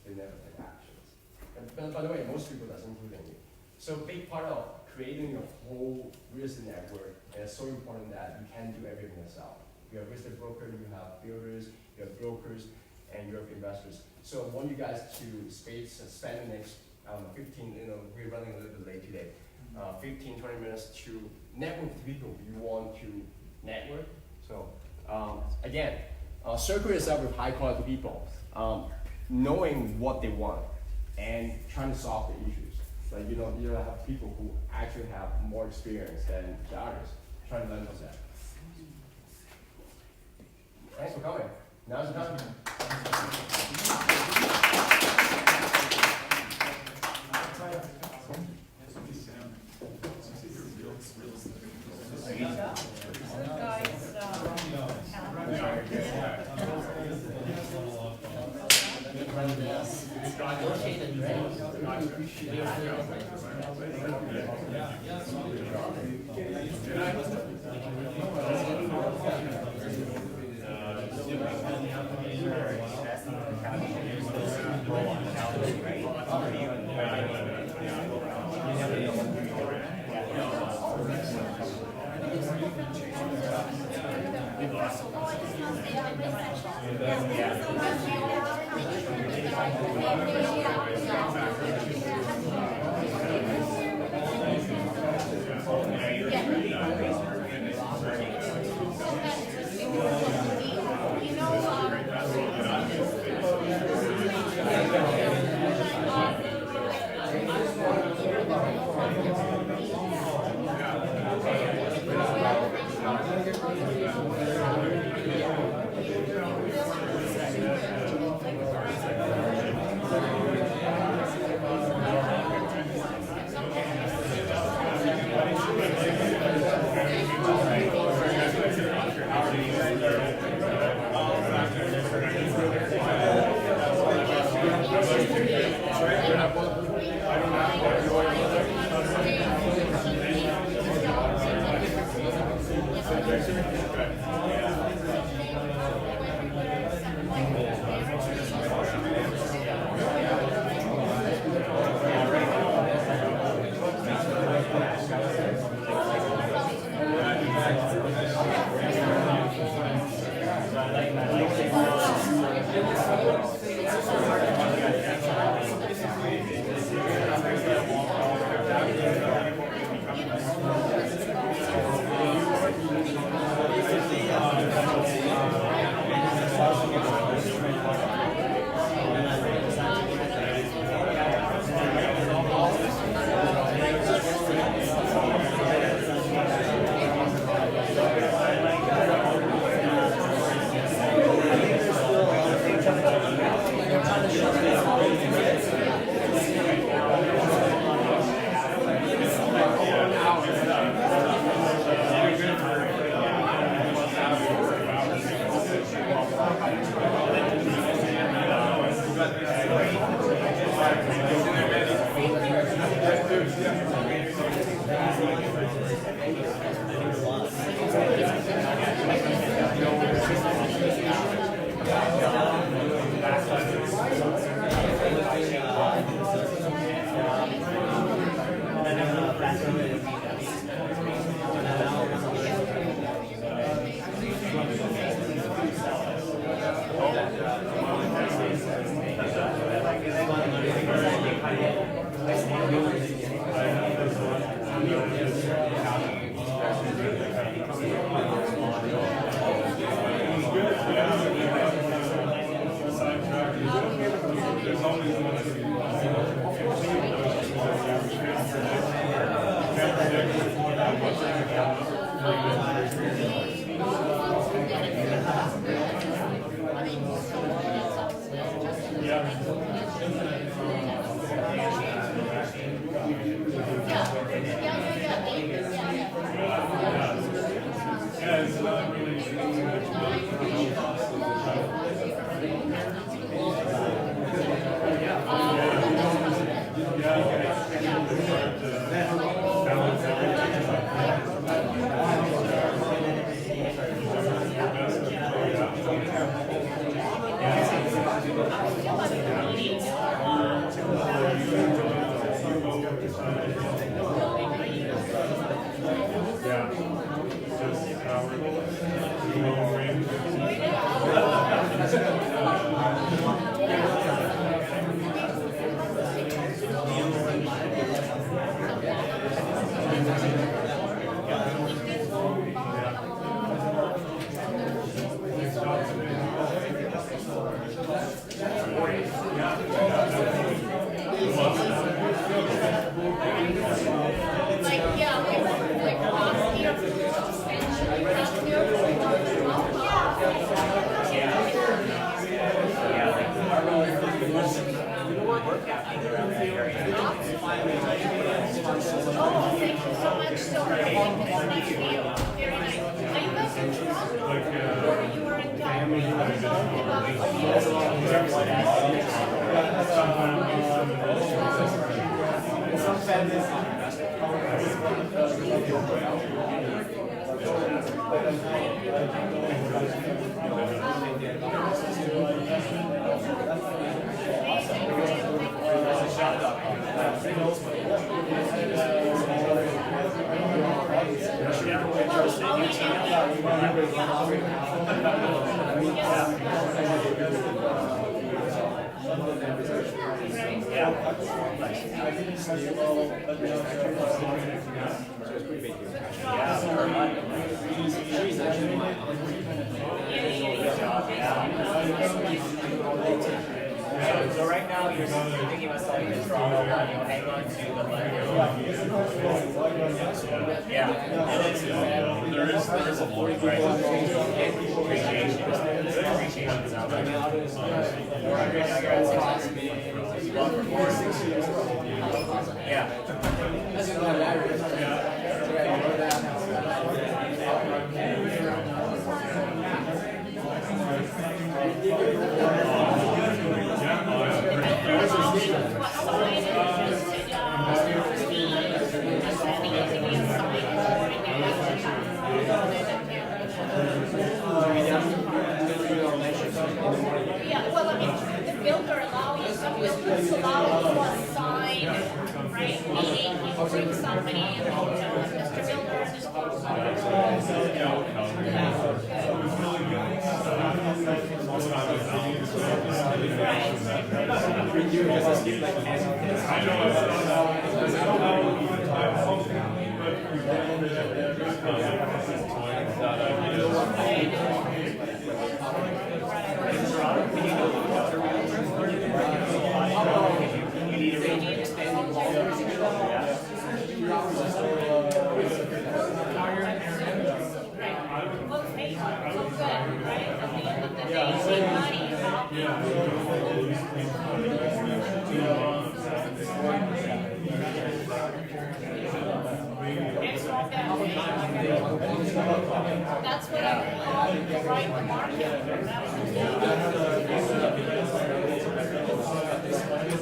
B: They never take actions. And by the way, most people that's including you. So a big part of creating your whole real estate network, and it's so important that you can't do everything yourself. You have real estate broker, you have builders, you have brokers, and you have investors. So I want you guys to spend the next 15, we're running a little bit late today, 15, 20 minutes to network with people you want to network. So again, circle yourself with high quality people, knowing what they want and trying to solve the issues. Like you have people who actually have more experience than the others, trying to learn from them. Thanks for coming. Now's the time.
G: So right now you're thinking about selling this Toronto, you hang on to the yeah. And then there is a floating price. Appreciation. Appreciation is out right now. Yeah.
T: Yeah, well, I mean, the builder some builders allow you to assign, right? Meaning you bring somebody and Mr. Builder just goes That's what I call the right market.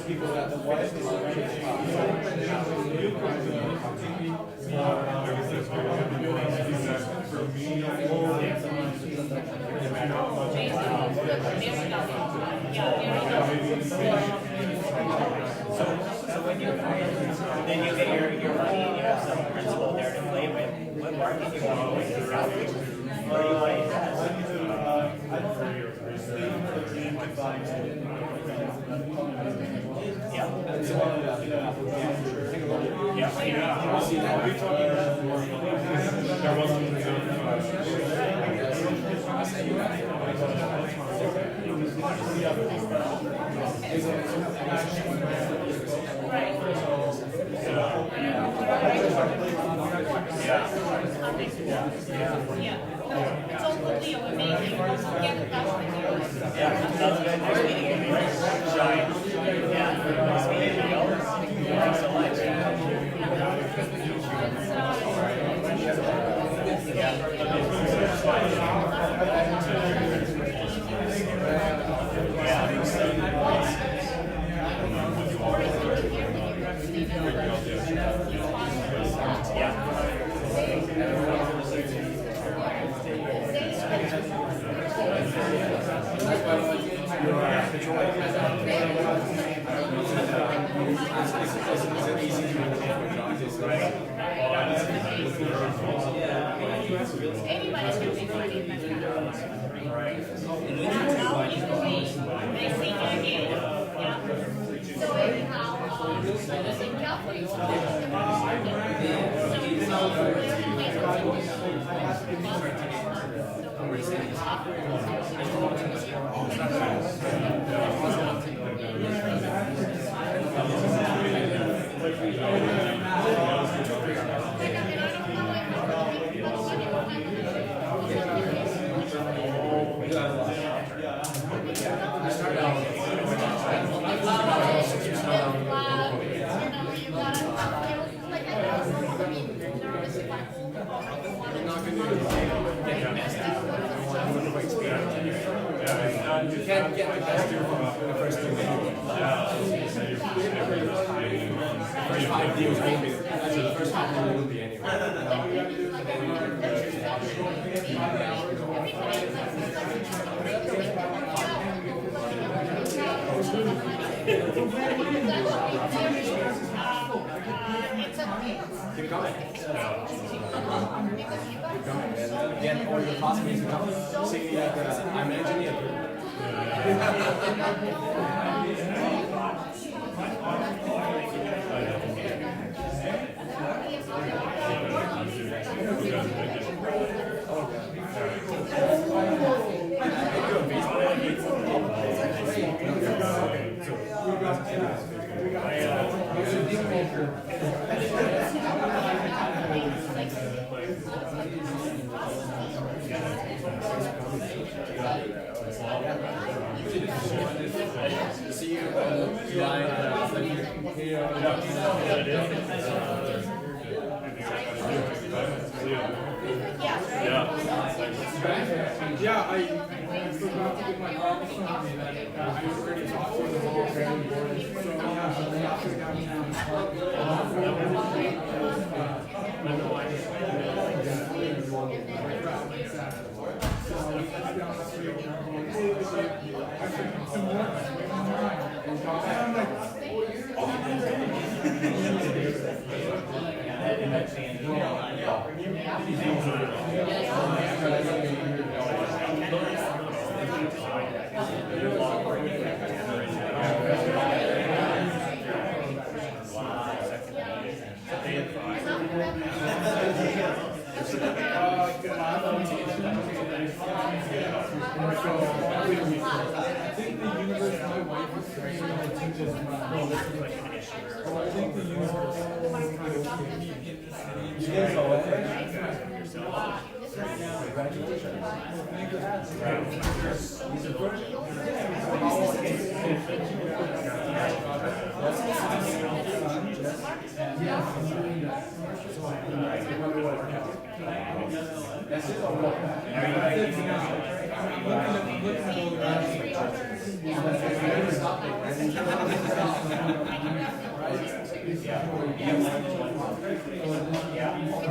Q: People that
G: So when you then you get your money and you have some principal there to play with, what market do you want to go into? What do you want to invest?
T: It's all Leo and me, you don't get it that way.
G: Yeah, sounds good. Nice meeting you. Shine. Yeah, nice meeting you. Thanks so much.
T: Anybody's gonna make money in that kind of right? That's how usually they see you again, yeah. So anyhow, this in Calgary, so
B: You can't get the best deal from the first two deals. First 5 deals won't be, actually the first 5 deals won't be anyway. Keep coming. Keep coming. And again, all your classmates who come, say that I'm an engineer. See you on July
M: Yeah, I forgot to get my office on me. I was ready to talk to the whole family board. So, yeah, so they have to come
T: Yeah.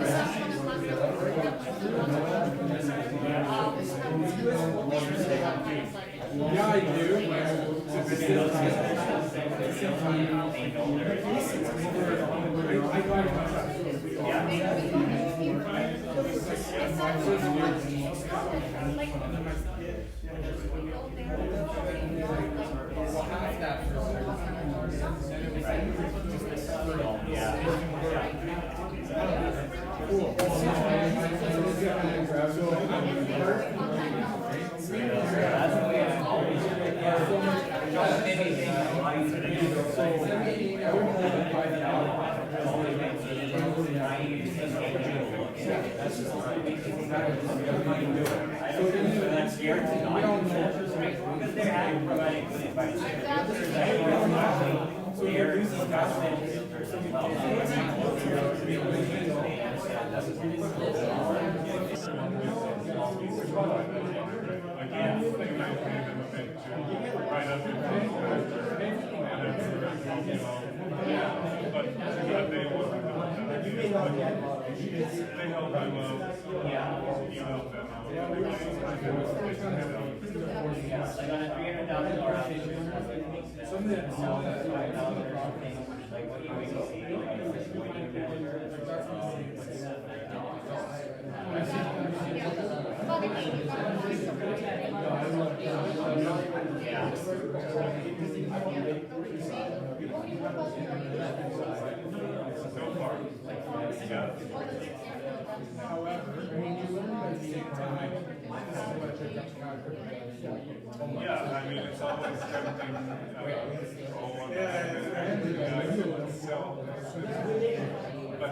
F: Yeah, I mean, it's always tempting, but,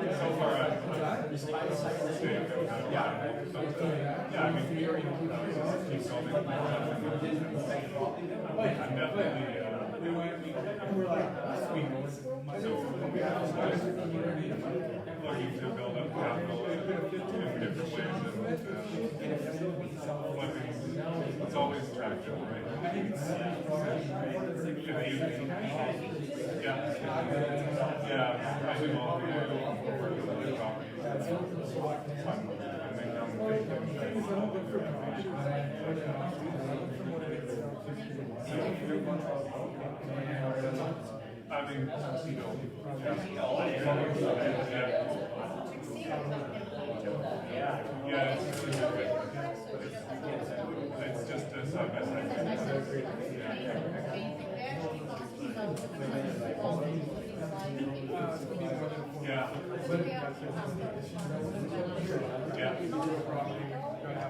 F: so far, I'm definitely, looking to build up capital in different ways, and it's always attractive, right? Yeah, I do all the I mean, it's just a side by side.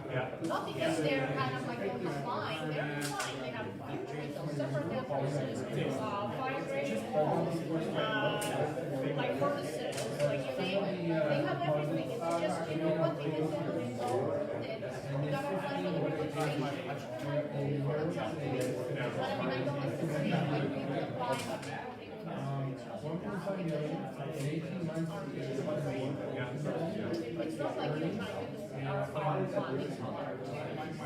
F: Yeah.
T: Not because they're kind of like complying, they're complying, they have usually those separate definitions, fire rating, like furnaces, like you name it, they have everything, it's just, you know, what they can do is you gotta apply for the registration. But I mean, I don't like to see like people apply, it's not like you're trying to do funding.